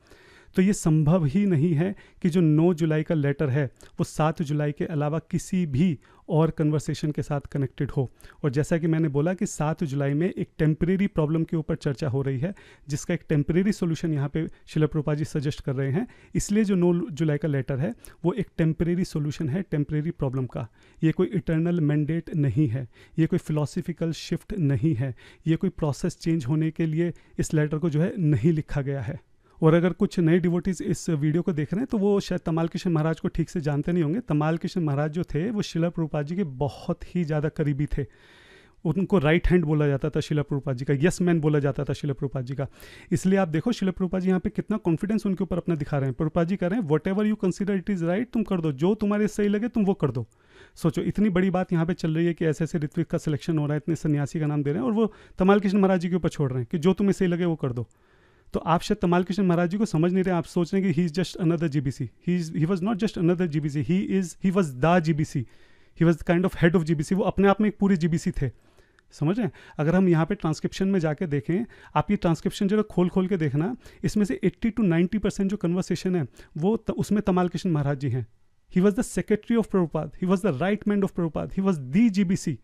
तो ये संभव ही नहीं है कि जो 9 जुलाई का लेटर है वो 7 जुलाई के अलावा किसी भी और कन्वर्सेशन के साथ कनेक्टेड हो। और जैसा कि मैंने बोला कि 7 जुलाई में एक टेम्परेरी प्रॉब्लम के ऊपर चर्चा हो रही है, जिसका एक टेम्परेरी सोल्यूशन यहाँ पे शिला प्रभुपाद जी सजेस्ट कर रहे हैं। इसलिए जो 9 जुलाई का लेटर है वो एक टेम्परेरी सोल्यूशन है टेम्परेरी प्रॉब्लम का। ये कोई इटर्नल मैंडेट नहीं है, ये कोई फिलोसफिकल शिफ्ट नहीं है, ये कोई प्रोसेस चेंज होने के लिए इस लेटर को जो है नहीं लिखा गया है। और अगर कुछ नए डिवोटीज इस वीडियो को देख रहे हैं तो वो शायद तमाल कृष्ण महाराज को ठीक से जानते नहीं होंगे। तमाल कृष्ण महाराज जो थे वो शिला प्रभुपाद जी के बहुत ही ज़्यादा करीबी थे। उनको राइट हैंड बोला जाता था शिला प्रभुपाद जी का, यस मैन बोला जाता था शिला प्रभुपाद जी का। इसलिए आप देखो शिला प्रभुपाद जी यहाँ पे कितना कॉन्फिडेंस उनके ऊपर अपना दिखा रहे हैं। प्रभुपाद जी कह रहे हैं what ever you consider it is right, तुम कर दो, जो तुम्हारे सही लगे तुम वो कर दो। सोचो इतनी बड़ी बात यहाँ पे चल रही है कि ऐसे ऐसे ऋत्विक का सिलेक्शन हो रहा है, इतने सन्यासी का नाम दे रहे हैं, और वो तमाल कृष्ण महाराज जी के ऊपर छोड़ रहे हैं कि जो तुम्हें सही लगे वो कर दो। तो आप शायद तमाल कृष्ण महाराज जी को समझ नहीं रहे, आप सोच रहे हैं कि he is just another GBC. He was not just another GBC, he was the GBC, he was kind of head of GBC. वो अपने आप में एक पूरे जीबीसी थे, समझ रहे हैं। अगर हम यहाँ पे ट्रांसक्रिप्शन में जाके देखें, आप ये ट्रांसक्रिप्शन जो खोल खोल के देखना, इसमें से 80 to 90% जो कन्वर्सेशन है वो उसमें तमाल कृष्ण महाराज जी हैं। He was the secretary of Prabhupada, he was the right man of Prabhupada, he was the GBC,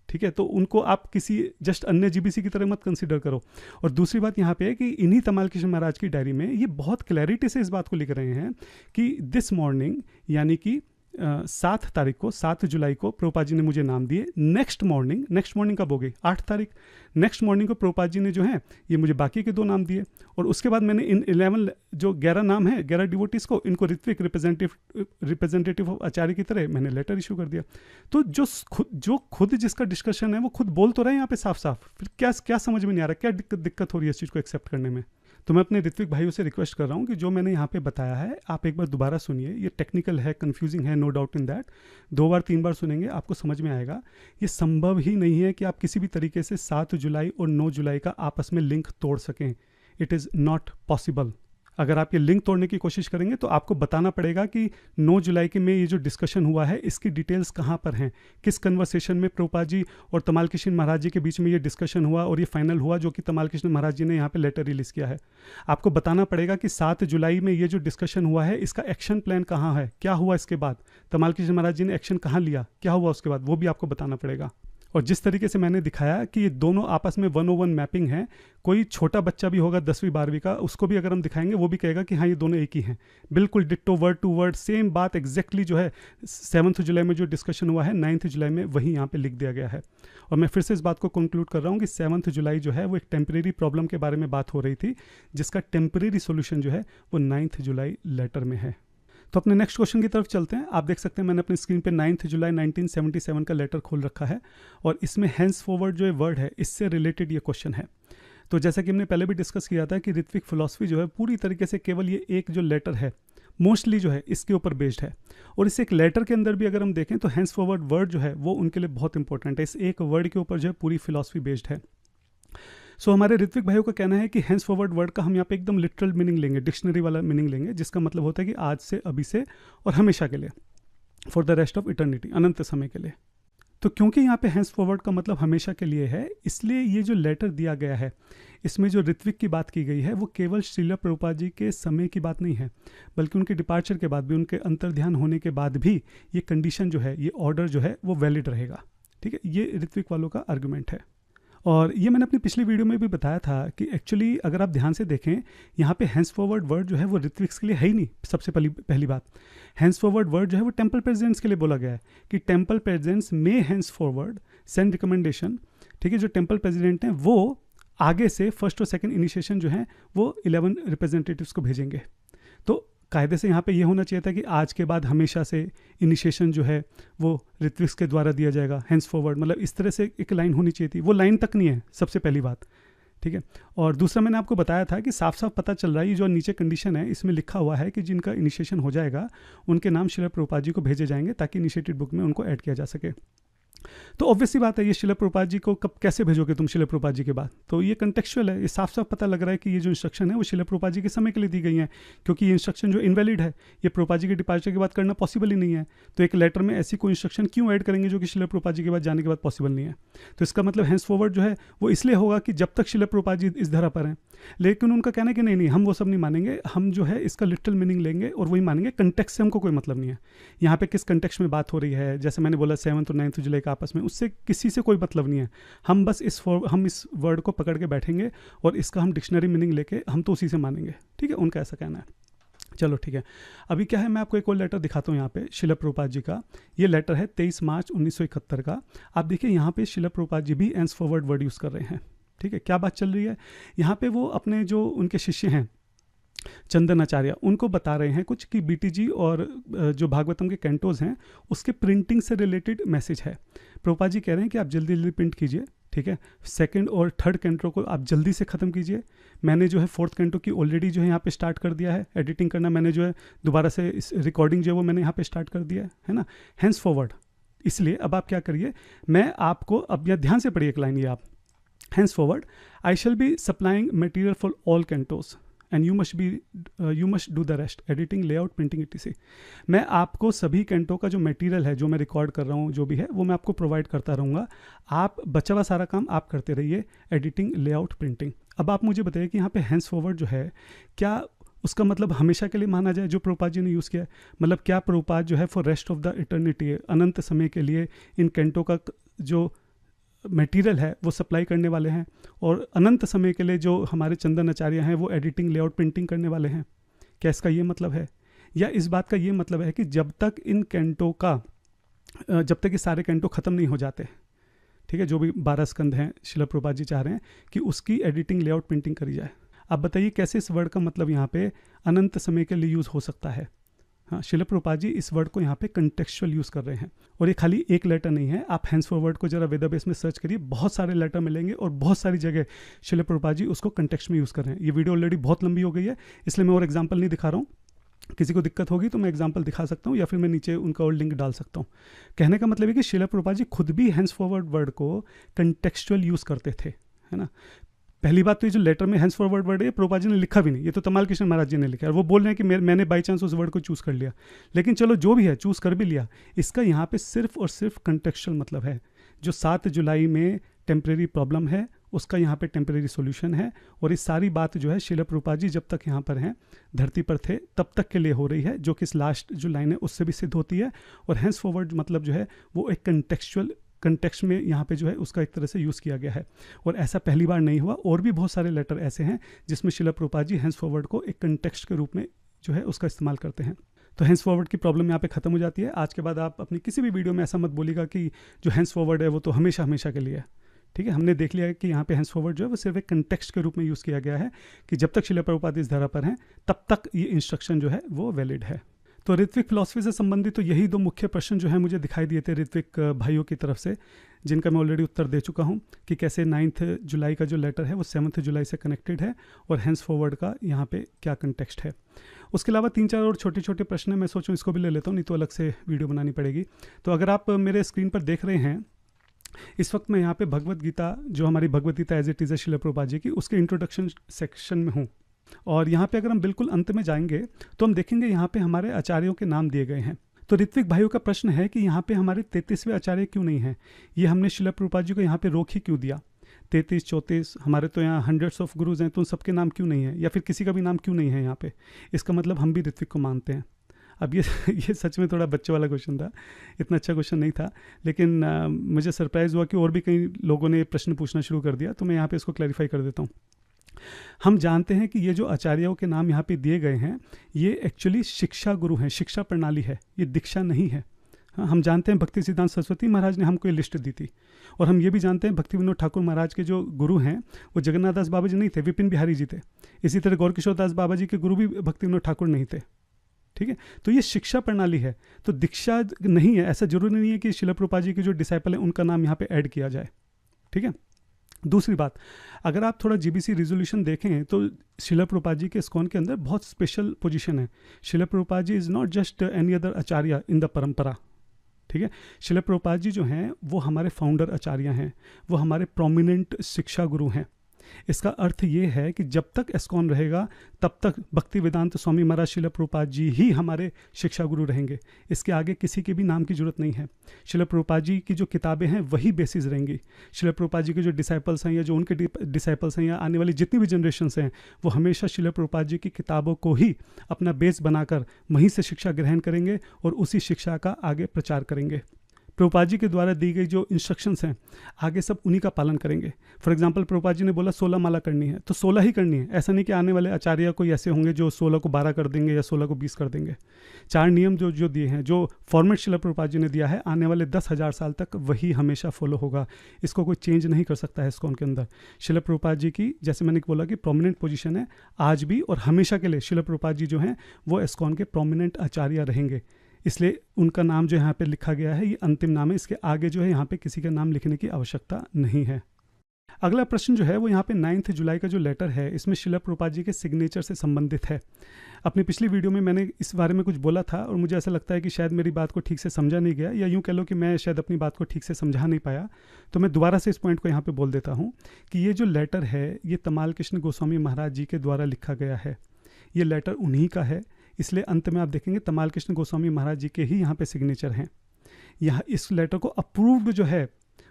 ठीक है। तो उनको आप किसी जस्ट अन्य जीबीसी की तरह मत कंसीडर करो। और दूसरी बात यहाँ पे है कि इन्हीं तमाल कृष्ण महाराज की डायरी में ये बहुत क्लैरिटी से इस बात को लिख रहे हैं कि दिस मॉर्निंग, यानी कि 7 तारीख को, 7 जुलाई को प्रभुपाद जी ने मुझे नाम दिए। नेक्स्ट मॉर्निंग कब हो गई? 8 तारीख। नेक्स्ट मॉर्निंग को प्रभुपाद जी ने जो है ये मुझे बाकी के 2 नाम दिए, और उसके बाद मैंने इन 11 नाम है, 11 डिवोटीज को, इनको ऋत्विक रिप्रेजेंटेटिव ऑफ आचार्य की तरह मैंने लेटर इशू कर दिया। तो जो खुद जिसका डिस्कशन है वो खुद बोल तो रहे हैं यहाँ पे साफ साफ, फिर क्या समझ में नहीं आ रहा, क्या दिक्कत हो रही है इस चीज़ को एक्सेप्ट करने में। तो मैं अपने ऋत्विक भाइयों से रिक्वेस्ट कर रहा हूँ कि जो मैंने यहाँ पे बताया है आप एक बार दोबारा सुनिए। ये टेक्निकल है, कंफ्यूजिंग है, नो डाउट इन दैट। 2 बार 3 बार सुनेंगे आपको समझ में आएगा। ये संभव ही नहीं है कि आप किसी भी तरीके से 7 जुलाई और 9 जुलाई का आपस में लिंक तोड़ सकें। It is not possible. अगर आप ये लिंक तोड़ने की कोशिश करेंगे तो आपको बताना पड़ेगा कि 9 जुलाई के में ये जो डिस्कशन हुआ है इसकी डिटेल्स कहाँ पर हैं, किस कन्वर्सेशन में प्रभुपाद जी और तमाल कृष्ण महाराज जी के बीच में ये डिस्कशन हुआ और ये फाइनल हुआ, जो कि तमाल कृष्ण महाराज जी ने यहाँ पे लेटर रिलीज़ किया है। आपको बताना पड़ेगा कि 7 जुलाई में ये जो डिस्कशन हुआ है इसका एक्शन प्लान कहाँ है, क्या हुआ इसके बाद, तमाल कृष्ण महाराज जी ने एक्शन कहाँ लिया, क्या हुआ उसके बाद, वो भी आपको बताना पड़ेगा। और जिस तरीके से मैंने दिखाया कि ये दोनों आपस में 101 मैपिंग है, कोई छोटा बच्चा भी होगा 10वीं 12वीं का, उसको भी अगर हम दिखाएंगे वो भी कहेगा कि हाँ ये दोनों एक ही हैं, बिल्कुल ditto, word to word same बात एग्जैक्टली जो है 7 जुलाई में जो डिस्कशन हुआ है 9 जुलाई में वही यहाँ पे लिख दिया गया है। और मैं फिर से इस बात को कंक्लूड कर रहा हूँ कि 7 जुलाई जो है वो एक टेम्परेरी प्रॉब्लम के बारे में बात हो रही थी, जिसका टेम्परेरी सोल्यूशन जो है वो 9 जुलाई लेटर में है। तो अपने नेक्स्ट क्वेश्चन की तरफ चलते हैं। आप देख सकते हैं मैंने अपनी स्क्रीन पे 9 जुलाई 1977 का लेटर खोल रखा है, और इसमें हैंस फॉरवर्ड जो वर्ड है इससे रिलेटेड ये क्वेश्चन है। तो जैसा कि हमने पहले भी डिस्कस किया था कि ऋत्विक फिलॉसफी जो है पूरी तरीके से केवल ये एक जो लेटर है मोस्टली जो है इसके ऊपर बेस्ड है। और इस एक लेटर के अंदर भी अगर हम देखें तो हैंस फॉरवर्ड वर्ड जो है वो उनके लिए बहुत इंपॉर्टेंट है। इस एक वर्ड के ऊपर जो है पूरी फिलॉसफी बेस्ड है। सो हमारे ऋत्विक भाइयों का कहना है कि हैंस फॉरवर्ड वर्ड का हम यहाँ पे एकदम लिटरल मीनिंग लेंगे, डिक्शनरी वाला मीनिंग लेंगे, जिसका मतलब होता है कि आज से, अभी से और हमेशा के लिए, for the rest of eternity, अनंत समय के लिए। तो क्योंकि यहाँ पे हैंस फॉरवर्ड का मतलब हमेशा के लिए है, इसलिए ये जो लेटर दिया गया है इसमें जो ऋत्विक की बात की गई है वो केवल श्रील प्रभुपाद जी के समय की बात नहीं है, बल्कि उनके डिपार्चर के बाद भी, उनके अंतर्ध्यान होने के बाद भी ये कंडीशन जो है, ये ऑर्डर जो है वो वैलिड रहेगा। ठीक है, ये ऋत्विक वालों का आर्गुमेंट है। और ये मैंने अपनी पिछली वीडियो में भी बताया था कि एक्चुअली अगर आप ध्यान से देखें यहाँ पे हैंस फॉरवर्ड वर्ड जो है वो ऋत्विक्स के लिए है ही नहीं। सबसे पहली बात, हैंस फॉरवर्ड वर्ड जो है वो टेम्पल प्रेसिडेंट्स के लिए बोला गया है कि टेम्पल प्रेसिडेंट्स में हैंस फॉरवर्ड सेंड रिकमेंडेशन। ठीक है, जो टेम्पल प्रेसिडेंट हैं वो आगे से फर्स्ट और सेकंड इनिशिएशन जो है वो 11 रिप्रेजेंटेटिव्स को भेजेंगे। तो कायदे से यहाँ पे ये होना चाहिए था कि आज के बाद हमेशा से इनिशिएशन जो है वो ऋत्विक्स के द्वारा दिया जाएगा, हैंस फॉरवर्ड, मतलब इस तरह से एक लाइन होनी चाहिए थी। वो लाइन तक नहीं है, सबसे पहली बात। ठीक है, और दूसरा मैंने आपको बताया था कि साफ साफ पता चल रहा है, ये जो नीचे कंडीशन है इसमें लिखा हुआ है कि जिनका इनिशिएशन हो जाएगा उनके नाम श्रील प्रभुपाद जी को भेजे जाएंगे ताकि इनिशिएटेड बुक में उनको ऐड किया जा सके। तो ऑब्वियसली बात है, ये श्रील प्रभुपाद जी को कब कैसे भेजोगे तुम श्रील प्रभुपाद जी के बाद? तो ये कंटेक्चुअल है, ये साफ साफ पता लग रहा है कि ये जो इंस्ट्रक्शन है वो श्रील प्रभुपाद जी के समय के लिए दी गई है, क्योंकि ये इंस्ट्रक्शन जो इनवैलिड है, ये प्रभुपाद जी के डिपार्चर के बाद करना पॉसिबल ही नहीं है। तो एक लेटर में ऐसी कोई इंस्ट्रक्शन क्यों ऐड करेंगे जो कि श्रील प्रभुपाद जी के बाद जाने के बाद पॉसिबल नहीं है? तो इसका मतलब हैंस फॉरवर्ड जो है वो इसलिए होगा कि जब तक श्रील प्रभुपाद जी इस धरा पर हैं। लेकिन उनका कहना है कि नहीं, हम वो सब नहीं मानेंगे, हम जो है इसका लिटरल मीनिंग लेंगे और वही मानेंगे। कंटेक्स्ट से हमको कोई मतलब नहीं है, यहाँ पे किस कंटेक्स्ट में बात हो रही है, जैसे मैंने बोला 7 और 9 जुलाई का आपस में, उससे किसी से कोई मतलब नहीं है। हम बस हम इस वर्ड को पकड़ के बैठेंगे और इसका हम डिक्शनरी मीनिंग लेके हम तो उसी से मानेंगे। ठीक है, उनका ऐसा कहना है। चलो ठीक है, अभी क्या है, मैं आपको एक और लेटर दिखाता हूँ यहाँ पे श्रील प्रभुपाद जी का। ये लेटर है 23 मार्च 1971 का। आप देखिए यहाँ पे श्रील प्रभुपाद जी भी हैंस फॉरवर्ड वर्ड यूज़ कर रहे हैं। ठीक है, क्या बात चल रही है यहाँ पे, वो अपने जो उनके शिष्य हैं चंदन आचार्य, उनको बता रहे हैं कुछ कि बीटीजी और जो भागवतम के कैंटोज हैं उसके प्रिंटिंग से रिलेटेड मैसेज है। प्रभुपाद जी कह रहे हैं कि आप जल्दी जल्दी प्रिंट कीजिए। ठीक है, सेकंड और थर्ड कैंटो को आप जल्दी से ख़त्म कीजिए। मैंने जो है फोर्थ कैंटो की ऑलरेडी जो है यहाँ पे स्टार्ट कर दिया है, एडिटिंग करना मैंने जो है दोबारा से इस रिकॉर्डिंग जो है वो मैंने यहाँ पे स्टार्ट कर दिया है ना, हैंस फॉरवर्ड। इसलिए अब आप क्या करिए, मैं आपको अब यहाँ ध्यान से पढ़िए एक लाइन, ये आप, henceforward I shall be supplying material for all cantos and you must do the rest, editing, layout, printing etc. मैं आपको सभी कैंटो का जो मटेरियल है, जो मैं रिकॉर्ड कर रहा हूँ, जो भी है वो मैं आपको प्रोवाइड करता रहूँगा। आप बचा हुआ सारा काम आप करते रहिए, एडिटिंग, लेआउट, प्रिंटिंग। अब आप मुझे बताइए कि यहाँ पे हैंस फॉरवर्ड जो है क्या उसका मतलब हमेशा के लिए माना जाए जो प्रभुपाद जी ने यूज़ किया है? मतलब क्या प्रभुपाद जो है for rest of the eternity, अनंत समय के लिए इन कैंटो का जो मटेरियल है वो सप्लाई करने वाले हैं और अनंत समय के लिए जो हमारे चंदन आचार्य हैं वो एडिटिंग, लेआउट, प्रिंटिंग करने वाले हैं? क्या इसका ये मतलब है, या इस बात का ये मतलब है कि जब तक इन कैंटो का, जब तक ये सारे कैंटो ख़त्म नहीं हो जाते, ठीक है, जो भी 12 स्कंद हैं, श्रील प्रभुपाद जी चाह रहे हैं कि उसकी एडिटिंग, लेआउट, प्रिंटिंग करी जाए। आप बताइए कैसे इस वर्ड का मतलब यहाँ पे अनंत समय के लिए यूज़ हो सकता है? हाँ, श्रील प्रभुपाद जी इस वर्ड को यहाँ पे कंटेक्चुअल यूज़ कर रहे हैं। और ये खाली एक लेटर नहीं है, आप हैंस फॉरवर्ड को जरा वेदाबेस में सर्च करिए, बहुत सारे लेटर मिलेंगे और बहुत सारी जगह श्रील प्रभुपाद जी उसको कंटेक्स्ट में यूज़ कर रहे हैं। ये वीडियो ऑलरेडी बहुत लंबी हो गई है, इसलिए मैं और एग्जाम्पल नहीं दिखा रहा हूँ। किसी को दिक्कत होगी तो मैं एग्जाम्पल दिखा सकता हूँ या फिर मैं नीचे उनका और लिंक डाल सकता हूँ। कहने का मतलब है कि श्रील प्रभुपाद जी खुद भी हैंस फॉरवर्ड वर्ड को कंटेक्चुअल यूज़ करते थे, है ना। पहली बात तो ये जो लेटर में हैंस फॉरवर्ड वर्ड है प्रभुपाद जी ने लिखा भी नहीं, ये तो तमाल कृष्ण महाराज जी ने लिखा है। वो बोल रहे हैं कि मैंने बाई चांस उस वर्ड को चूज़ कर लिया, लेकिन चलो जो भी है चूज़ कर भी लिया, इसका यहाँ पे सिर्फ और सिर्फ कंटेक्चुअल मतलब है। जो 7 जुलाई में टेम्प्रेरी प्रॉब्लम है उसका यहाँ पे टेम्प्रेरी सॉल्यूशन है। और इस सारी बात जो है श्रील प्रभुपाद जी जब तक यहाँ पर हैं, धरती पर थे, तब तक के लिए हो रही है, जो कि इस लास्ट जो लाइन है उससे भी सिद्ध होती है। और हैंस फॉरवर्ड मतलब जो है वो एक कंटेक्चुअल कंटेक्स्ट में यहाँ पे जो है उसका एक तरह से यूज़ किया गया है। और ऐसा पहली बार नहीं हुआ, और भी बहुत सारे लेटर ऐसे हैं जिसमें श्रील प्रभुपाद जी हैंस फॉरवर्ड को एक कंटेक्स्ट के रूप में जो है उसका इस्तेमाल करते हैं। तो हैंस फॉरवर्ड की प्रॉब्लम यहाँ पे ख़त्म हो जाती है। आज के बाद आप अपनी किसी भी वीडियो में ऐसा मत बोलिएगा कि जो हैंस फॉरवर्ड है वो तो हमेशा हमेशा के लिए है। ठीक है, हमने देख लिया है कि यहाँ पे हैंस फॉरवर्ड जो है वो सिर्फ एक कंटेक्स्ट के रूप में यूज़ किया गया है कि जब तक श्रील प्रभुपाद इस धरा पर हैं तब तक ये इंस्ट्रक्शन जो है वो वैलिड है। तो ऋत्विक फिलॉसफी से संबंधित तो यही 2 मुख्य प्रश्न जो है मुझे दिखाई दिए थे ऋत्विक भाइयों की तरफ से। जिनका मैं ऑलरेडी उत्तर दे चुका हूँ कि कैसे 9 जुलाई का जो लेटर है वो 7 जुलाई से कनेक्टेड है और हैंस फॉरवर्ड का यहाँ पे क्या कंटेक्स्ट है। उसके अलावा 3-4 और छोटे छोटे प्रश्न हैं, मैं सोचूं इसको भी ले लेता हूँ, नहीं तो अलग से वीडियो बनानी पड़ेगी। तो अगर आप मेरे स्क्रीन पर देख रहे हैं, इस वक्त मैं यहाँ पे भगवत गीता, जो हमारी Bhagavad Gita as it is है श्रील प्रभुपाद जी की, उसके इंट्रोडक्शन सेक्शन में हूँ। और यहाँ पे अगर हम बिल्कुल अंत में जाएंगे तो हम देखेंगे यहाँ पे हमारे आचार्यों के नाम दिए गए हैं। तो ऋत्विक भाइयों का प्रश्न है कि यहाँ पे हमारे 33वें आचार्य क्यों नहीं हैं, ये हमने श्रील प्रभुपाद जी को यहाँ पे रोक ही क्यों दिया। 33-34 हमारे तो यहाँ हंड्रेड्स ऑफ गुरुज हैं, तो उन सबके नाम क्यों नहीं है, या फिर किसी का भी नाम क्यों नहीं है यहाँ पे। इसका मतलब हम भी ऋत्विक को मानते हैं। अब ये सच में थोड़ा बच्चे वाला क्वेश्चन था, इतना अच्छा क्वेश्चन नहीं था, लेकिन मुझे सरप्राइज़ हुआ कि और भी कई लोगों ने प्रश्न पूछना शुरू कर दिया, तो मैं यहाँ पे इसको क्लैरिफाई कर देता हूँ। हम जानते हैं कि ये जो आचार्यों के नाम यहाँ पे दिए गए हैं, ये एक्चुअली शिक्षा गुरु हैं, शिक्षा प्रणाली है, ये दीक्षा नहीं है। हाँ, हम जानते हैं भक्ति सिद्धांत सरस्वती महाराज ने हमको ये लिस्ट दी थी, और हम ये भी जानते हैं भक्ति विनोद ठाकुर महाराज के जो गुरु हैं वो जगन्नाथ दास बाबा जी नहीं थे, विपिन बिहारी जी थे। इसी तरह गौरकिशोर दास बाबा जी के गुरु भी भक्ति विनोद ठाकुर नहीं थे। ठीक है, तो ये शिक्षा प्रणाली है, तो दीक्षा नहीं है। ऐसा जरूरी नहीं है कि श्रील प्रभुपाद जी के जो डिसाइपल हैं उनका नाम यहाँ पे ऐड किया जाए। ठीक है, दूसरी बात, अगर आप थोड़ा जीबीसी रिजोल्यूशन देखें तो श्रील प्रभुपाद जी के इस्कॉन के अंदर बहुत स्पेशल पोजीशन है। Srila Prabhupada ji is not just any other acharya in the parampara. ठीक है, श्रील प्रभुपाद जी जो हैं वो हमारे फाउंडर आचार्य हैं, वो हमारे प्रोमिनेंट शिक्षा गुरु हैं। इसका अर्थ ये है कि जब तक इस्कॉन रहेगा तब तक भक्ति वेदांत स्वामी महाराज श्रील प्रभुपाद जी ही हमारे शिक्षा गुरु रहेंगे। इसके आगे किसी के भी नाम की जरूरत नहीं है। श्रील प्रभुपाद जी की जो किताबें हैं वही बेसिस रहेंगी। श्रील प्रभुपाद जी के जो डिसाइपल्स हैं या जो उनके डिसाइपल्स हैं या आने वाली जितनी भी जनरेशन्स हैं, वो हमेशा श्रील प्रभुपाद जी की किताबों को ही अपना बेस बनाकर वहीं से शिक्षा ग्रहण करेंगे और उसी शिक्षा का आगे प्रचार करेंगे। प्रभुपाद जी के द्वारा दी गई जो इंस्ट्रक्शंस हैं आगे सब उन्हीं का पालन करेंगे। फॉर एग्जांपल, प्रभुपाद जी ने बोला 16 माला करनी है तो 16 ही करनी है। ऐसा नहीं कि आने वाले आचार्य कोई ऐसे होंगे जो 16 को 12 कर देंगे या 16 को 20 कर देंगे। 4 नियम जो दिए हैं, जो फॉर्मेट श्रील प्रभुपाद जी ने दिया है, आने वाले 10,000 साल तक वही हमेशा फॉलो होगा। इसको कोई चेंज नहीं कर सकता है इस्कॉन के अंदर। श्रील प्रभुपाद जी की, जैसे मैंने बोला कि प्रोमिनेंट पोजीशन है आज भी और हमेशा के लिए। श्रील प्रभुपाद जी जो हैं वो इस्कॉन के प्रोमिनेंट आचार्य रहेंगे, इसलिए उनका नाम जो यहाँ पे लिखा गया है ये अंतिम नाम है। इसके आगे जो है यहाँ पे किसी का नाम लिखने की आवश्यकता नहीं है। अगला प्रश्न जो है वो यहाँ पे 9 जुलाई का जो लेटर है, इसमें श्रील प्रभुपाद जी के सिग्नेचर से संबंधित है। अपनी पिछली वीडियो में मैंने इस बारे में कुछ बोला था और मुझे ऐसा लगता है कि शायद मेरी बात को ठीक से समझा नहीं गया, या यूँ कह लो कि मैं शायद अपनी बात को ठीक से समझा नहीं पाया। तो मैं दोबारा से इस पॉइंट को यहाँ पे बोल देता हूँ कि ये जो लेटर है ये तमाल कृष्ण गोस्वामी महाराज जी के द्वारा लिखा गया है। ये लेटर उन्हीं का है, इसलिए अंत में आप देखेंगे तमाल कृष्ण गोस्वामी महाराज जी के ही यहाँ पे सिग्नेचर हैं। यहाँ इस लेटर को अप्रूव्ड जो है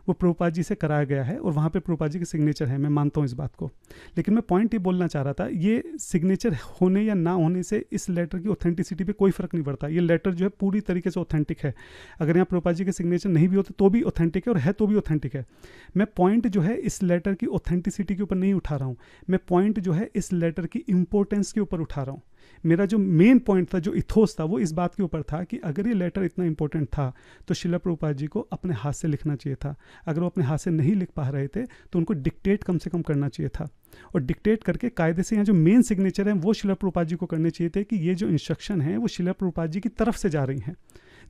वो प्रभुपाद जी से कराया गया है और वहाँ पे प्रभुपाद जी के सिग्नेचर है। मैं मानता हूँ इस बात को, लेकिन मैं पॉइंट ये बोलना चाह रहा था, ये सिग्नेचर होने या ना होने से इस लेटर की ऑथेंटिसिटी पे कोई फ़र्क नहीं पड़ता। ये लेटर जो है पूरी तरीके से ऑथेंटिक है। अगर यहाँ प्रभुपाद जी के सिग्नेचर नहीं भी होते तो भी ऑथेंटिक है, और है तो भी ऑथेंटिक है। मैं पॉइंट जो है इस लेटर की ऑथेंटिसिटी के ऊपर नहीं उठा रहा हूँ, मैं पॉइंट जो है इस लेटर की इंपॉर्टेंस के ऊपर उठा रहा हूँ। मेरा जो मेन पॉइंट था, जो इथोस था, वो इस बात के ऊपर था कि अगर ये लेटर इतना इंपॉर्टेंट था तो श्रील प्रभुपाद जी को अपने हाथ से लिखना चाहिए था। अगर वो अपने हाथ से नहीं लिख पा रहे थे तो उनको डिक्टेट कम से कम करना चाहिए था, और डिक्टेट करके कायदे से यहाँ जो मेन सिग्नेचर हैं वो श्रील प्रभुपाद जी को करने चाहिए थे कि ये जो इंस्ट्रक्शन है वो श्रील प्रभुपाद जी की तरफ से जा रही हैं।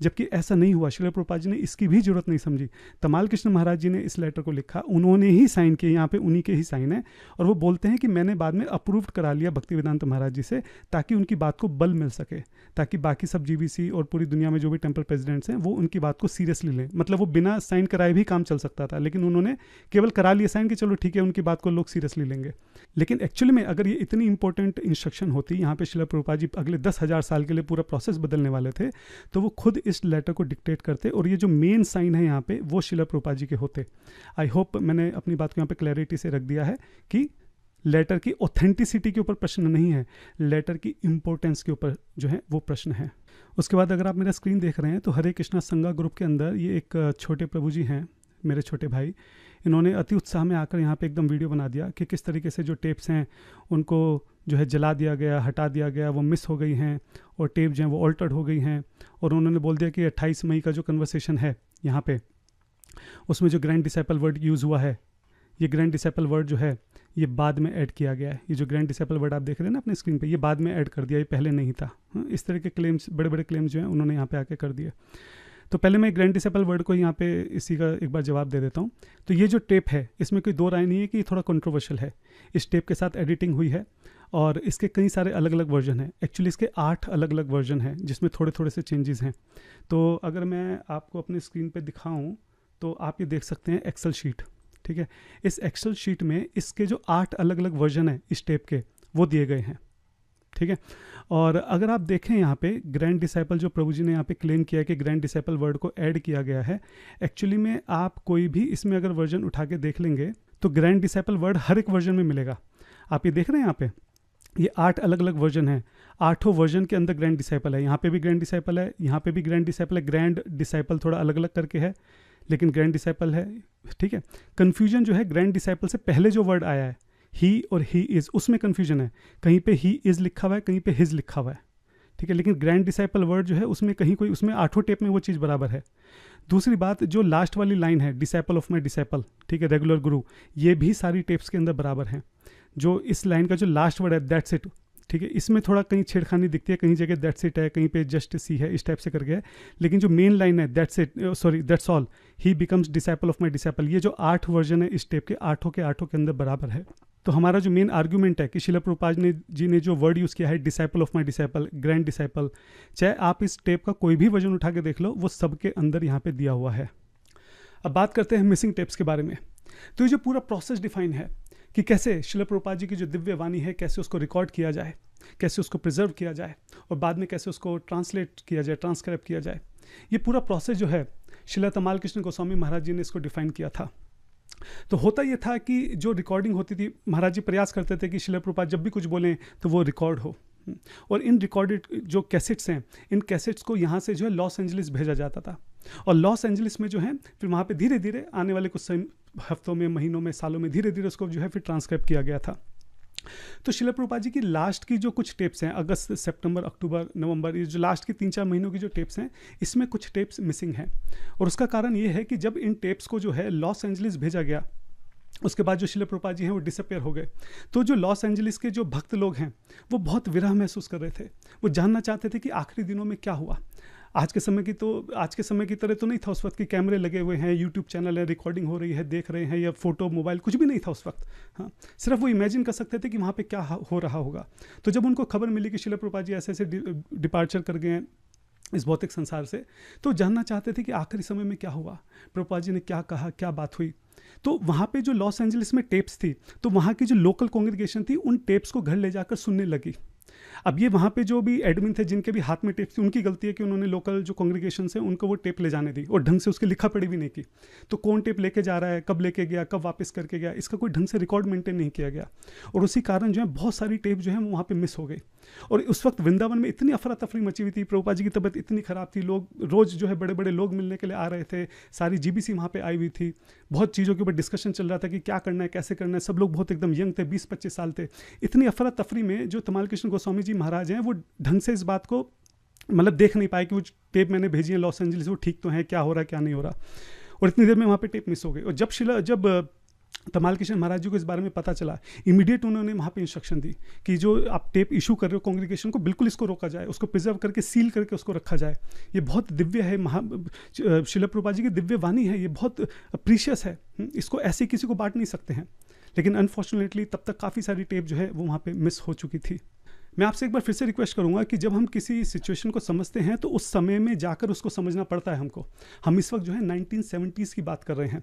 जबकि ऐसा नहीं हुआ। श्रील प्रभुपाद जी ने इसकी भी जरूरत नहीं समझी। तमाल कृष्ण महाराज जी ने इस लेटर को लिखा, उन्होंने ही साइन किए, यहाँ पे उन्हीं के ही साइन है, और वो बोलते हैं कि मैंने बाद में अप्रूव्ड करा लिया भक्ति वेदांत महाराज जी से, ताकि उनकी बात को बल मिल सके, ताकि बाकी सब जीबीसी और पूरी दुनिया में जो भी टेम्पल प्रेसिडेंट्स हैं वो उनकी बात को सीरियसली लें। मतलब वो बिना साइन कराए भी काम चल सकता था, लेकिन उन्होंने केवल करा लिया साइन कि चलो ठीक है, उनकी बात को लोग सीरियसली लेंगे। लेकिन एक्चुअली में अगर ये इतनी इंपॉर्टेंट इंस्ट्रक्शन होती, यहाँ पे श्रील प्रभुपाद जी अगले 10,000 साल के लिए पूरा प्रोसेस बदलने वाले थे, तो वो खुद इस लेटर को डिक्टेट करते, और ये जो मेन साइन है यहाँ पे वो श्रील प्रभुपाद जी के होते। आई होप मैंने अपनी बात को यहाँ पे क्लैरिटी से रख दिया है कि लेटर की ऑथेंटिसिटी के ऊपर प्रश्न नहीं है, लेटर की इंपॉर्टेंस के ऊपर जो है वो प्रश्न है। उसके बाद अगर आप मेरा स्क्रीन देख रहे हैं तो हरे कृष्णा संगा ग्रुप के अंदर ये एक छोटे प्रभु जी हैं, मेरे छोटे भाई, इन्होंने अति उत्साह में आकर यहाँ पे एकदम वीडियो बना दिया कि किस तरीके से जो टेप्स हैं उनको जो है जला दिया गया, हटा दिया गया, वो मिस हो गई हैं, और टेप जो हैं वो ऑल्टर्ड हो गई हैं। और उन्होंने बोल दिया कि 28 मई का जो कन्वर्सेशन है यहाँ पे, उसमें जो ग्रैंड डिसाइपल वर्ड यूज़ हुआ है, ये ग्रैंड डिसाइपल वर्ड जो है ये बाद में ऐड किया गया है। ये जो ग्रैंड डिसाइपल वर्ड आप देख रहे हैं ना अपने स्क्रीन पे, ये बाद में ऐड कर दिया, ये पहले नहीं था। इस तरह के क्लेम्स, बड़े बड़े क्लेम्स जो हैं उन्होंने यहाँ पे आके कर दिए। तो पहले मैं ग्रैंड डिसेबल वर्ड को यहाँ पे इसी का एक बार जवाब दे देता हूँ। तो ये जो टेप है इसमें कोई दो राय नहीं है कि ये थोड़ा कंट्रोवर्शियल है। इस टेप के साथ एडिटिंग हुई है और इसके कई सारे अलग अलग वर्जन हैं। एक्चुअली इसके 8 अलग अलग वर्जन हैं जिसमें थोड़े थोड़े से चेंजेस हैं। तो अगर मैं आपको अपनी स्क्रीन पे दिखाऊं तो आप ये देख सकते हैं एक्सेल शीट, ठीक है। इस एक्सेल शीट में इसके जो 8 अलग अलग वर्जन हैं इस टेप के वो दिए गए हैं, ठीक है। और अगर आप देखें यहाँ पे ग्रैंड डिसाइपल जो प्रभु जी ने यहाँ पे क्लेम किया है कि ग्रैंड डिसाइपल वर्ड को ऐड किया गया है, एक्चुअली में आप कोई भी इसमें अगर वर्जन उठा के देख लेंगे तो ग्रैंड डिसाइपल वर्ड हर एक वर्जन में मिलेगा। आप ये देख रहे हैं यहाँ पे ये 8 अलग अलग वर्जन है, 8 वर्जन के अंदर ग्रैंड डिसाइपल है। यहाँ पे भी ग्रैंड डिसाइपल है, यहाँ पे भी ग्रैंड डिसाइपल है। ग्रैंड डिसाइपल थोड़ा अलग अलग करके है लेकिन ग्रैंड डिसाइपल है, ठीक है। कन्फ्यूजन जो है ग्रैंड डिसाइपल से पहले जो वर्ड आया है ही और ही इज़, उसमें कन्फ्यूजन है। कहीं पे ही इज़ लिखा हुआ है, कहीं पे हिज लिखा हुआ है, ठीक है। लेकिन ग्रैंड डिसाइपल वर्ड जो है उसमें कहीं कोई, उसमें 8 टेप में वो चीज़ बराबर है। दूसरी बात, जो लास्ट वाली लाइन है डिसाइपल ऑफ माई डिसाइपल, ठीक है, रेगुलर गुरु, ये भी सारी टेप्स के अंदर बराबर है। जो इस लाइन का जो लास्ट वर्ड है दैट्स इट, ठीक है, इसमें थोड़ा कहीं छेड़खानी दिखती है, कहीं जगह दैट्स इट है, कहीं पे जस्ट सी है, इस टाइप से करके है। लेकिन जो मेन लाइन है that's it, sorry that's all, he becomes disciple of my disciple, ये जो 8 वर्जन है इस टेप के 8 के अंदर बराबर है। तो हमारा जो मेन आर्ग्यूमेंट है कि श्रील प्रभुपाद जी ने जो वर्ड यूज़ किया है disciple of my disciple, grand disciple, चाहे आप इस टेप का कोई भी वर्जन उठा के देख लो, वो सबके अंदर यहाँ पे दिया हुआ है। अब बात करते हैं मिसिंग टेप्स के बारे में। तो ये जो पूरा प्रोसेस डिफाइन है कि कैसे श्रील प्रभुपाद जी की जो दिव्य वाणी है कैसे उसको रिकॉर्ड किया जाए, कैसे उसको प्रिजर्व किया जाए और बाद में कैसे उसको ट्रांसलेट किया जाए, ट्रांसक्राइब किया जाए, ये पूरा प्रोसेस जो है श्रील तमाल कृष्ण गोस्वामी महाराज जी ने इसको डिफाइन किया था। तो होता ये था कि जो रिकॉर्डिंग होती थी, महाराज जी प्रयास करते थे कि श्रील प्रभुपाद जब भी कुछ बोलें तो वो रिकॉर्ड हो, और इन रिकॉर्डेड जो कैसेट्स हैं, इन कैसेट्स को यहाँ से जो है लॉस एंजलिस भेजा जाता था। और लॉस एंजलिस में जो है फिर वहाँ पे धीरे धीरे आने वाले कुछ हफ्तों में, महीनों में, सालों में धीरे धीरे उसको जो है फिर ट्रांसक्राइब किया गया था। तो श्रील प्रभुपाद जी की लास्ट की जो कुछ टेप्स हैं, अगस्त, सितंबर, अक्टूबर, नवंबर, ये जो लास्ट की 3-4 महीनों की जो टेप्स हैं, इसमें कुछ टेप्स मिसिंग हैं। और उसका कारण ये है कि जब इन टेप्स को जो है लॉस एंजलिस भेजा गया, उसके बाद जो श्रील प्रभुपाद जी हैं वो डिसअपेयर हो गए। तो जो लॉस एंजलिस के जो भक्त लोग हैं वो बहुत विरह महसूस कर रहे थे। वो जानना चाहते थे कि आखिरी दिनों में क्या हुआ। आज के समय की तरह तो नहीं था उस वक्त कि कैमरे लगे हुए हैं, यूट्यूब चैनल है, रिकॉर्डिंग हो रही है, देख रहे हैं, या फोटो, मोबाइल, कुछ भी नहीं था उस वक्त। हाँ, सिर्फ वो इमेजिन कर सकते थे कि वहाँ पे क्या हो रहा होगा। तो जब उनको खबर मिली कि श्रील प्रभुपाद जी ऐसे ऐसे डिपार्चर कर गए हैं इस भौतिक संसार से, तो जानना चाहते थे कि आखिरी समय में क्या हुआ, प्रभुपाद जी ने क्या कहा, क्या बात हुई। तो वहाँ पे जो लॉस एंजलिस में टेप्स थी, तो वहाँ की जो लोकल कांग्रेगेशन थी उन टेप्स को घर ले जाकर सुनने लगी। अब ये वहाँ पे जो भी एडमिन थे जिनके भी हाथ में टेप थी, उनकी गलती है कि उन्होंने लोकल जो कांग्रेगेशन है उनको वो टेप ले जाने दी और ढंग से उसकी लिखा पढ़ी भी नहीं की। तो कौन टेप लेके जा रहा है, कब लेके गया, कब वापस करके गया, इसका कोई ढंग से रिकॉर्ड मेंटेन नहीं किया गया। और उसी कारण जो है बहुत सारी टेप जो है वो वहाँ पे मिस हो गई। और उस वक्त वृंदावन में इतनी अफरा तफरी मची हुई थी, प्रभुपाद जी की तबीयत इतनी ख़राब थी, लोग रोज़ जो है बड़े बड़े लोग मिलने के लिए आ रहे थे, सारी जीबीसी वहाँ पे आई हुई थी, बहुत चीज़ों के ऊपर डिस्कशन चल रहा था कि क्या करना है, कैसे करना है। सब लोग बहुत एकदम यंग थे, 20-25 साल थे। इतनी अफरा तफरी में जो तमाल कृष्ण गोस्वामी जी महाराज हैं वो ढंग से इस बात को मतलब देख नहीं पाए कि वो टेप मैंने भेजी है लॉस एंजलिस, वो ठीक तो है, क्या हो रहा है, क्या नहीं हो रहा। और इतनी देर में वहाँ पे टेप मिस हो गई। और जब तमाल कृष्ण महाराज जी को इस बारे में पता चला, इमीडिएट उन्होंने वहाँ पे इंस्ट्रक्शन दी कि जो आप टेप इशू कर रहे हो कांग्रेगेशन को, बिल्कुल इसको रोका जाए, उसको प्रिजर्व करके सील करके उसको रखा जाए। ये बहुत दिव्य है, श्रील प्रभुपाद जी की दिव्य वाणी है, ये बहुत प्रीशियस है, इसको ऐसे किसी को बांट नहीं सकते हैं। लेकिन अनफॉर्चुनेटली तब तक काफ़ी सारी टेप जो है वो वहाँ पे मिस हो चुकी थी। मैं आपसे एक बार फिर से रिक्वेस्ट करूंगा कि जब हम किसी सिचुएशन को समझते हैं तो उस समय में जाकर उसको समझना पड़ता है हमको। हम इस वक्त जो है 1970s की बात कर रहे हैं।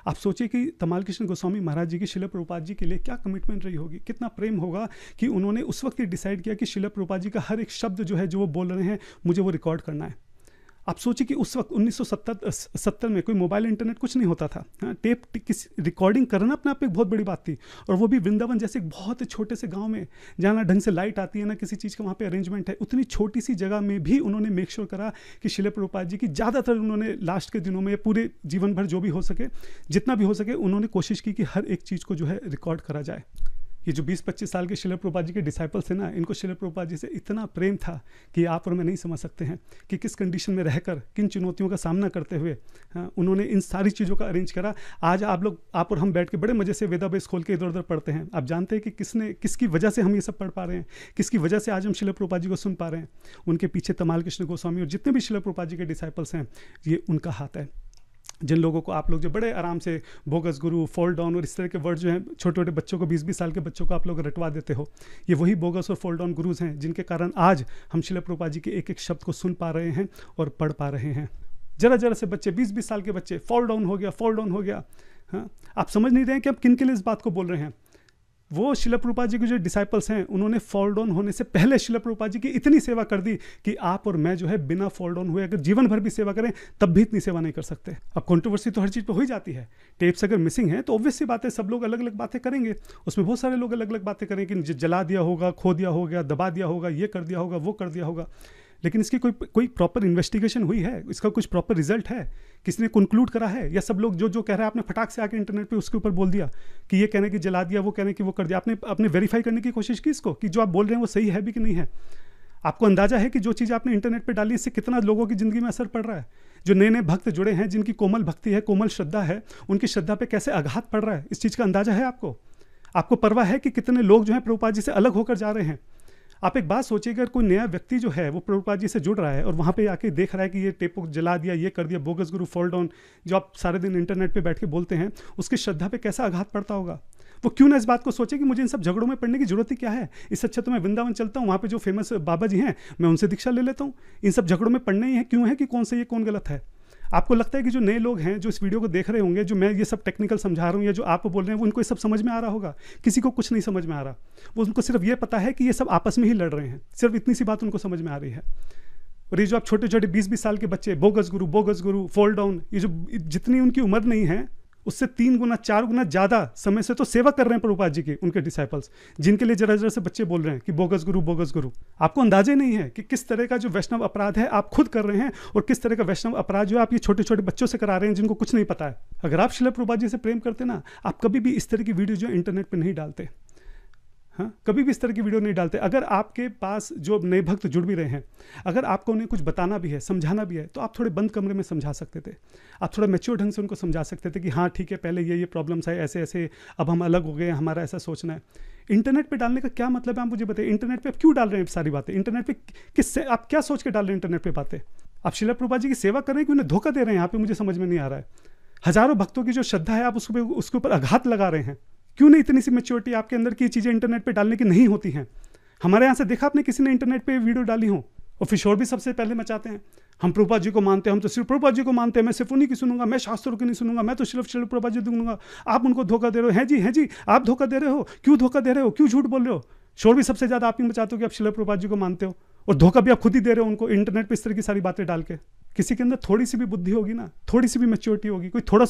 आप सोचिए कि तमाल कृष्ण गोस्वामी महाराज जी की श्रील प्रभुपाद जी के लिए क्या कमिटमेंट रही होगी, कितना प्रेम होगा कि उन्होंने उस वक्त ये डिसाइड किया कि श्रील प्रभुपाद जी का हर एक शब्द जो है, जो वो बोल रहे हैं, मुझे वो रिकॉर्ड करना है। आप सोचिए कि उस वक्त 1970 में कोई मोबाइल इंटरनेट कुछ नहीं होता था। हाँ, टेप किसी रिकॉर्डिंग करना अपने आप में एक बहुत बड़ी बात थी, और वो भी वृंदावन जैसे एक बहुत छोटे से गांव में, जहाँ ना ढंग से लाइट आती है, ना किसी चीज़ का वहाँ पे अरेंजमेंट है। उतनी छोटी सी जगह में भी उन्होंने मेक श्योर करा कि श्रील प्रभुपाद जी की ज़्यादातर, उन्होंने लास्ट के दिनों में पूरे जीवन भर जो भी हो सके, जितना भी हो सके, उन्होंने कोशिश की कि हर एक चीज़ को जो है रिकॉर्ड करा जाए। ये जो 20-25 साल के शिला प्रभुपाद जी के डिसाइपल्स थे ना, इनको शिला प्रभुपाद जी से इतना प्रेम था कि आप और मैं नहीं समझ सकते हैं कि किस कंडीशन में रहकर, किन चुनौतियों का सामना करते हुए उन्होंने इन सारी चीज़ों का अरेंज करा। आज आप और हम बैठ के बड़े मज़े से वेदाबेस खोल के इधर उधर पढ़ते हैं। आप जानते हैं कि किसकी वजह से हम ये सब पढ़ पा रहे हैं, किसकी वजह से आज हम शिला प्रभुपाद जी को सुन पा रहे हैं। उनके पीछे तमाल कृष्ण गोस्वामी और जितने भी शिला प्रभुपाद जी के डिसाइपल्स हैं, ये उनका हाथ है। जिन लोगों को आप लोग जो बड़े आराम से बोगस गुरु, फॉल डाउन और इस तरह के वर्ड जो हैं छोटे छोटे बच्चों को, 20-20 साल के बच्चों को आप लोग रटवा देते हो, ये वही बोगस और फॉल डाउन गुरुज हैं जिनके कारण आज हम शिला प्रभुपाद जी के एक एक शब्द को सुन पा रहे हैं और पढ़ पा रहे हैं। जरा से बच्चे, 20-20 साल के बच्चे, फॉल डाउन हो गया। हाँ, आप समझ नहीं रहे हैं कि आप किन के लिए इस बात को बोल रहे हैं। वो शिला प्रभुपाद जी के जो डिसाइपल्स हैं, उन्होंने फॉल डाउन होने से पहले शिला प्रभुपाद जी की इतनी सेवा कर दी कि आप और मैं जो है बिना फॉल डाउन हुए अगर जीवन भर भी सेवा करें तब भी इतनी सेवा नहीं कर सकते। अब कंट्रोवर्सी तो हर चीज़ पे हो ही जाती है। टेप्स अगर मिसिंग है तो ऑब्वियस सी बात है, सब लोग अलग अलग बातें करेंगे, उसमें बहुत सारे लोग अलग अलग बातें करेंगे कि जला दिया होगा, खो दिया होगा, दबा दिया होगा, ये कर दिया होगा, वो कर दिया होगा। लेकिन इसकी कोई प्रॉपर इन्वेस्टिगेशन हुई है? इसका कुछ प्रॉपर रिजल्ट है? किसने कंक्लूड करा है? या सब लोग जो कह रहा है आपने फटाक से आके इंटरनेट पे उसके ऊपर बोल दिया कि ये कहने की जला दिया, वो कहने की वो कर दिया? आपने वेरीफाई करने की कोशिश की इसको कि जो आप बोल रहे हैं वो सही है भी कि नहीं है? आपको अंदाजा है कि जो चीज़ आपने इंटरनेट पे डाली इससे कितना लोगों की ज़िंदगी में असर पड़ रहा है? जो नए नए भक्त जुड़े हैं, जिनकी कोमल भक्ति है, कोमल श्रद्धा है, उनकी श्रद्धा पे कैसे आघात पड़ रहा है, इस चीज़ का अंदाजा है आपको? आपको परवाह है कि कितने लोग जो हैं प्रभुपाद जी से अलग होकर जा रहे हैं? आप एक बात सोचिए, अगर कोई नया व्यक्ति जो है वो प्रभुपाद जी से जुड़ रहा है और वहाँ पे आके देख रहा है कि ये टेप को जला दिया, ये कर दिया, बोगस गुरु, फॉल डाउन, जो आप सारे दिन इंटरनेट पे बैठ के बोलते हैं, उसकी श्रद्धा पे कैसा आघात पड़ता होगा? वो क्यों ना इस बात को सोचे कि मुझे इन सब झगड़ों में पड़ने की जरूरत ही क्या है? इससे अच्छा तो मैं वृंदावन चलता हूँ, वहाँ पे जो फेमस बाबा जी हैं मैं उनसे दीक्षा ले लेता हूँ। इन सब झगड़ों में पड़ना ही है क्यों है कि कौन सही है कौन गलत है? आपको लगता है कि जो नए लोग हैं जो इस वीडियो को देख रहे होंगे, जो मैं ये सब टेक्निकल समझा रहा हूँ या जो आप बोल रहे हैं, वो उनको ये सब समझ में आ रहा होगा? किसी को कुछ नहीं समझ में आ रहा। वो उनको सिर्फ ये पता है कि ये सब आपस में ही लड़ रहे हैं, सिर्फ इतनी सी बात उनको समझ में आ रही है। और ये जो आप छोटे छोटे 20-20 साल के बच्चे, बोगस गुरु, फॉल डाउन, ये जो जितनी उनकी उम्र नहीं है उससे 3 गुना 4 गुना ज़्यादा समय से तो सेवा कर रहे हैं प्रभुपाद जी की, उनके डिसाइपल्स, जिनके लिए जरा से बच्चे बोल रहे हैं कि बोगस गुरु। आपको अंदाजे नहीं है कि किस तरह का जो वैष्णव अपराध है आप खुद कर रहे हैं और किस तरह का वैष्णव अपराध जो आप ये छोटे छोटे बच्चों से करा रहे हैं जिनको कुछ नहीं पता है। अगर आप शिला प्रभुपाद जी से प्रेम करते ना, आप कभी भी इस तरह की वीडियो जो इंटरनेट पर नहीं डालते। हाँ, कभी भी इस तरह की वीडियो नहीं डालते। अगर आपके पास जो नए भक्त जुड़ भी रहे हैं, अगर आपको उन्हें कुछ बताना भी है, समझाना भी है, तो आप थोड़े बंद कमरे में समझा सकते थे। आप थोड़ा मैच्योर ढंग से उनको समझा सकते थे कि हाँ ठीक है, पहले ये प्रॉब्लम्स है, ऐसे ऐसे, अब हम अलग हो गए, हमारा ऐसा सोचना है। इंटरनेट पे डालने का क्या मतलब है, आप मुझे बताइए। इंटरनेट पे आप क्यों डाल रहे हैं सारी बातें? इंटरनेट पे किससे, आप क्या सोच के डाल रहे हैं इंटरनेट पे बातें? आप शिला प्रभुपाद जी की सेवा कर रहे हैं कि उन्हें धोखा दे रहे हैं? यहाँ पे मुझे समझ में नहीं आ रहा है। हजारों भक्तों की जो श्रद्धा है आप उसके ऊपर आघात लगा रहे हैं। क्यों नहीं इतनी सी मैच्योरिटी आपके अंदर की चीज़ें इंटरनेट पे डालने की नहीं होती हैं? हमारे यहाँ से देखा आपने किसी ने इंटरनेट पे वीडियो डाली हो? और फिर शोर भी सबसे पहले मचाते हैं, हम प्रभुपाद जी को मानते हैं, हम तो सिर्फ प्रभुपाद जी को मानते हैं, मैं सिर्फ उन्हीं की सुनूंगा, मैं शास्त्रों की नहीं सुनूंगा, मैं तो सिर्फ प्रभुपाद जी दूंगा। आप उनको धोखा दे रहे हो। हैं जी, आप धोखा दे रहे हो। क्यों धोखा दे रहे हो? क्यों झूठ बोल रहे हो? शोर भी सबसे ज़्यादा आप ही मचाते हो कि आप शिला प्रभुपाद जी को मानते हो, और धोखा भी आप खुद ही दे रहे हो उनको इंटरनेट पे इस तरह की सारी बातें डाल के। किसी के अंदर थोड़ी सी भी बुद्धि होगी ना, थोड़ी सी भी मैच्योरिटी होगी, कोई थोड़ा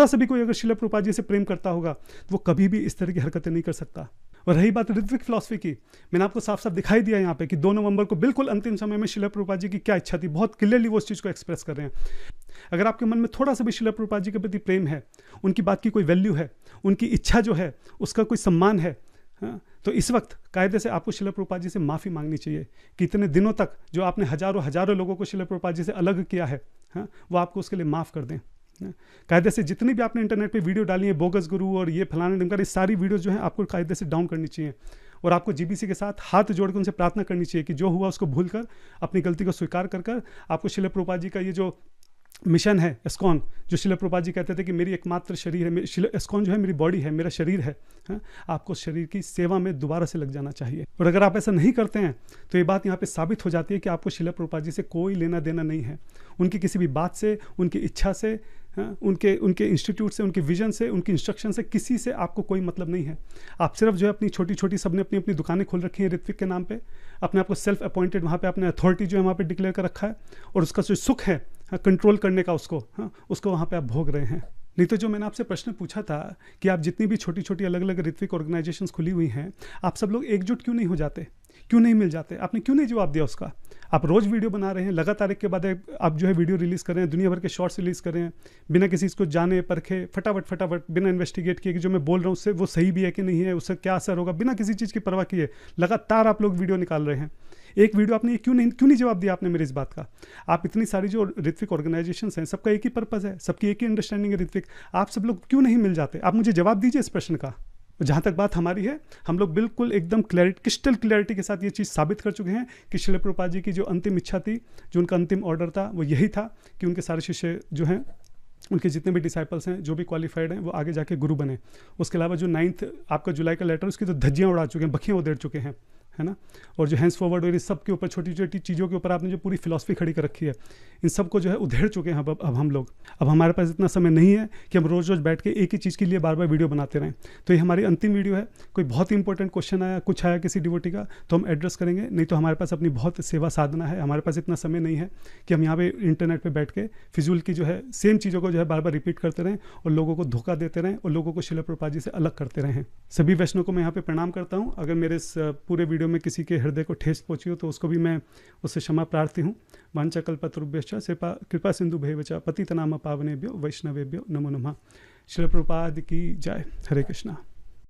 सा भी कोई अगर शिला प्रभुपाद जी से प्रेम करता होगा तो वो कभी भी इस तरह की हरकतें नहीं कर सकता। और रही बात ऋत्विक फिलॉसफी की, मैंने आपको साफ साफ दिखाई दिया यहाँ पे कि 2 नवंबर को बिल्कुल अंतिम समय में शिला प्रभुपाद जी की क्या इच्छा थी, बहुत क्लियरली वो उस चीज़ को एक्सप्रेस कर रहे हैं। अगर आपके मन में थोड़ा सा भी शिला प्रभुपाद जी के प्रति प्रेम है, उनकी बात की कोई वैल्यू है, उनकी इच्छा जो है उसका कोई सम्मान है, हाँ, तो इस वक्त कायदे से आपको शिला प्रभुपाद जी से माफ़ी मांगनी चाहिए कि इतने दिनों तक जो आपने हजारों लोगों को शिला प्रभुपाद जी से अलग किया है, हाँ, वो आपको उसके लिए माफ़ कर दें। कायदे से जितनी भी आपने इंटरनेट पे वीडियो डाली है, बोगस गुरु और ये फलाना ढिमका, ये सारी वीडियो जो है आपको कायदे से डाउन करनी चाहिए। और आपको जीबीसी के साथ हाथ जोड़ कर उनसे प्रार्थना करनी चाहिए कि जो हुआ उसको भूलकर, अपनी गलती को स्वीकार कर आपको शिला प्रभुपाद जी का ये जो मिशन है इस्कॉन, जो शिला प्रभुपाद जी कहते थे कि मेरी एकमात्र शरीर है, इस्कॉन जो है मेरी बॉडी है, मेरा शरीर है, हाँ? आपको शरीर की सेवा में दोबारा से लग जाना चाहिए। और अगर आप ऐसा नहीं करते हैं तो ये बात यहाँ पे साबित हो जाती है कि आपको शिला प्रभुपाद जी से कोई लेना देना नहीं है। उनकी किसी भी बात से, उनकी इच्छा से, हाँ? उनके इंस्टीट्यूट से, उनके विजन से, उनकी इंस्ट्रक्शन से, किसी से आपको कोई मतलब नहीं है। आप सिर्फ जो है अपनी छोटी छोटी, सबने अपनी अपनी दुकानें खोल रखी हैं ऋत्विक के नाम पे, अपने आप को सेल्फ अपॉइंटेड, वहाँ पे अपने अथॉरिटी जो है वहाँ पे डिक्लेयर कर रखा है, और उसका जो सुख है कंट्रोल करने का उसको वहाँ पे आप भोग रहे हैं। नहीं तो जो मैंने आपसे प्रश्न पूछा था कि आप जितनी भी छोटी छोटी अलग अलग ऋत्विक ऑर्गेनाइजेशंस खुली हुई हैं, आप सब लोग एकजुट क्यों नहीं हो जाते? क्यों नहीं मिल जाते? आपने क्यों नहीं जवाब दिया उसका? आप रोज़ वीडियो बना रहे हैं, लगातार एक के बाद एक आप जो है वीडियो रिलीज़ कर रहे हैं, दुनिया भर के शॉर्ट्स रिलीज़ कर रहे हैं, बिना किसी को जाने परखे, फटाफट बिना इन्वेस्टिगेट किए कि जो मैं बोल रहा हूँ उससे वो सही भी है कि नहीं है, उससे क्या असर होगा, बिना किसी चीज़ की परवाह किए लगातार आप लोग वीडियो निकाल रहे हैं। एक वीडियो आपने क्यों नहीं जवाब दिया आपने मेरी इस बात का? आप इतनी सारी जो ऋत्विक ऑर्गेनाइजेशंस हैं, सबका एक ही पर्पज़ है, सबकी एक ही अंडरस्टैंडिंग है ऋत्विक, आप सब लोग क्यों नहीं मिल जाते? आप मुझे जवाब दीजिए इस प्रश्न का। जहाँ तक बात हमारी है, हम लोग बिल्कुल एकदम क्रिस्टल क्लैरिटी के साथ ये चीज़ साबित कर चुके हैं कि श्रील प्रभुपाद जी की जो अंतिम इच्छा थी, जो उनका अंतिम ऑर्डर था, वो यही था कि उनके सारे शिष्य जो हैं, उनके जितने भी डिसाइपल्स हैं, जो भी क्वालिफाइड हैं, वो आगे जाके गुरु बने। उसके अलावा जो 9 आपका जुलाई का लेटर, उसकी तो धज्जियाँ उड़ा चुके हैं, बखियाँ उधेड़ चुके हैं, है ना। और जो हैंड्स फॉरवर्ड और इस सब के ऊपर छोटी छोटी चीज़ों के ऊपर आपने जो पूरी फिलॉसफी खड़ी कर रखी है, इन सब को जो है उधेड़ चुके हैं अब हम लोग। अब हमारे पास इतना समय नहीं है कि हम रोज़ बैठ के एक ही चीज़ के लिए बार बार वीडियो बनाते रहें। तो ये हमारी अंतिम वीडियो है। कोई बहुत ही इंपॉर्टेंट क्वेश्चन आया, कुछ आया किसी डिवोटी का, तो हम एड्रेस करेंगे, नहीं तो हमारे पास अपनी बहुत सेवा साधना है। हमारे पास इतना समय नहीं है कि हम यहाँ पे इंटरनेट पर बैठ के फिजूल की जो है सेम चीज़ों को जो है बार बार रिपीट करते रहें और लोगों को धोखा देते रहें और लोगों को श्रील प्रभुपाद जी से अलग करते रहें। सभी वैष्णव को मैं यहाँ पे प्रणाम करता हूँ। अगर मेरे इस पूरे वीडियो में किसी के हृदय को ठेस पहुंची हो तो उसको भी मैं उससे क्षमा प्रार्थी हूँ। वांछाकल्पतरुभ्यश्च कृपा सिंधु भैवच पतितनाम पावनेभ्यो वैष्णवेभ्यो नमो नमः। श्रील प्रभुपाद की जय। हरे कृष्णा।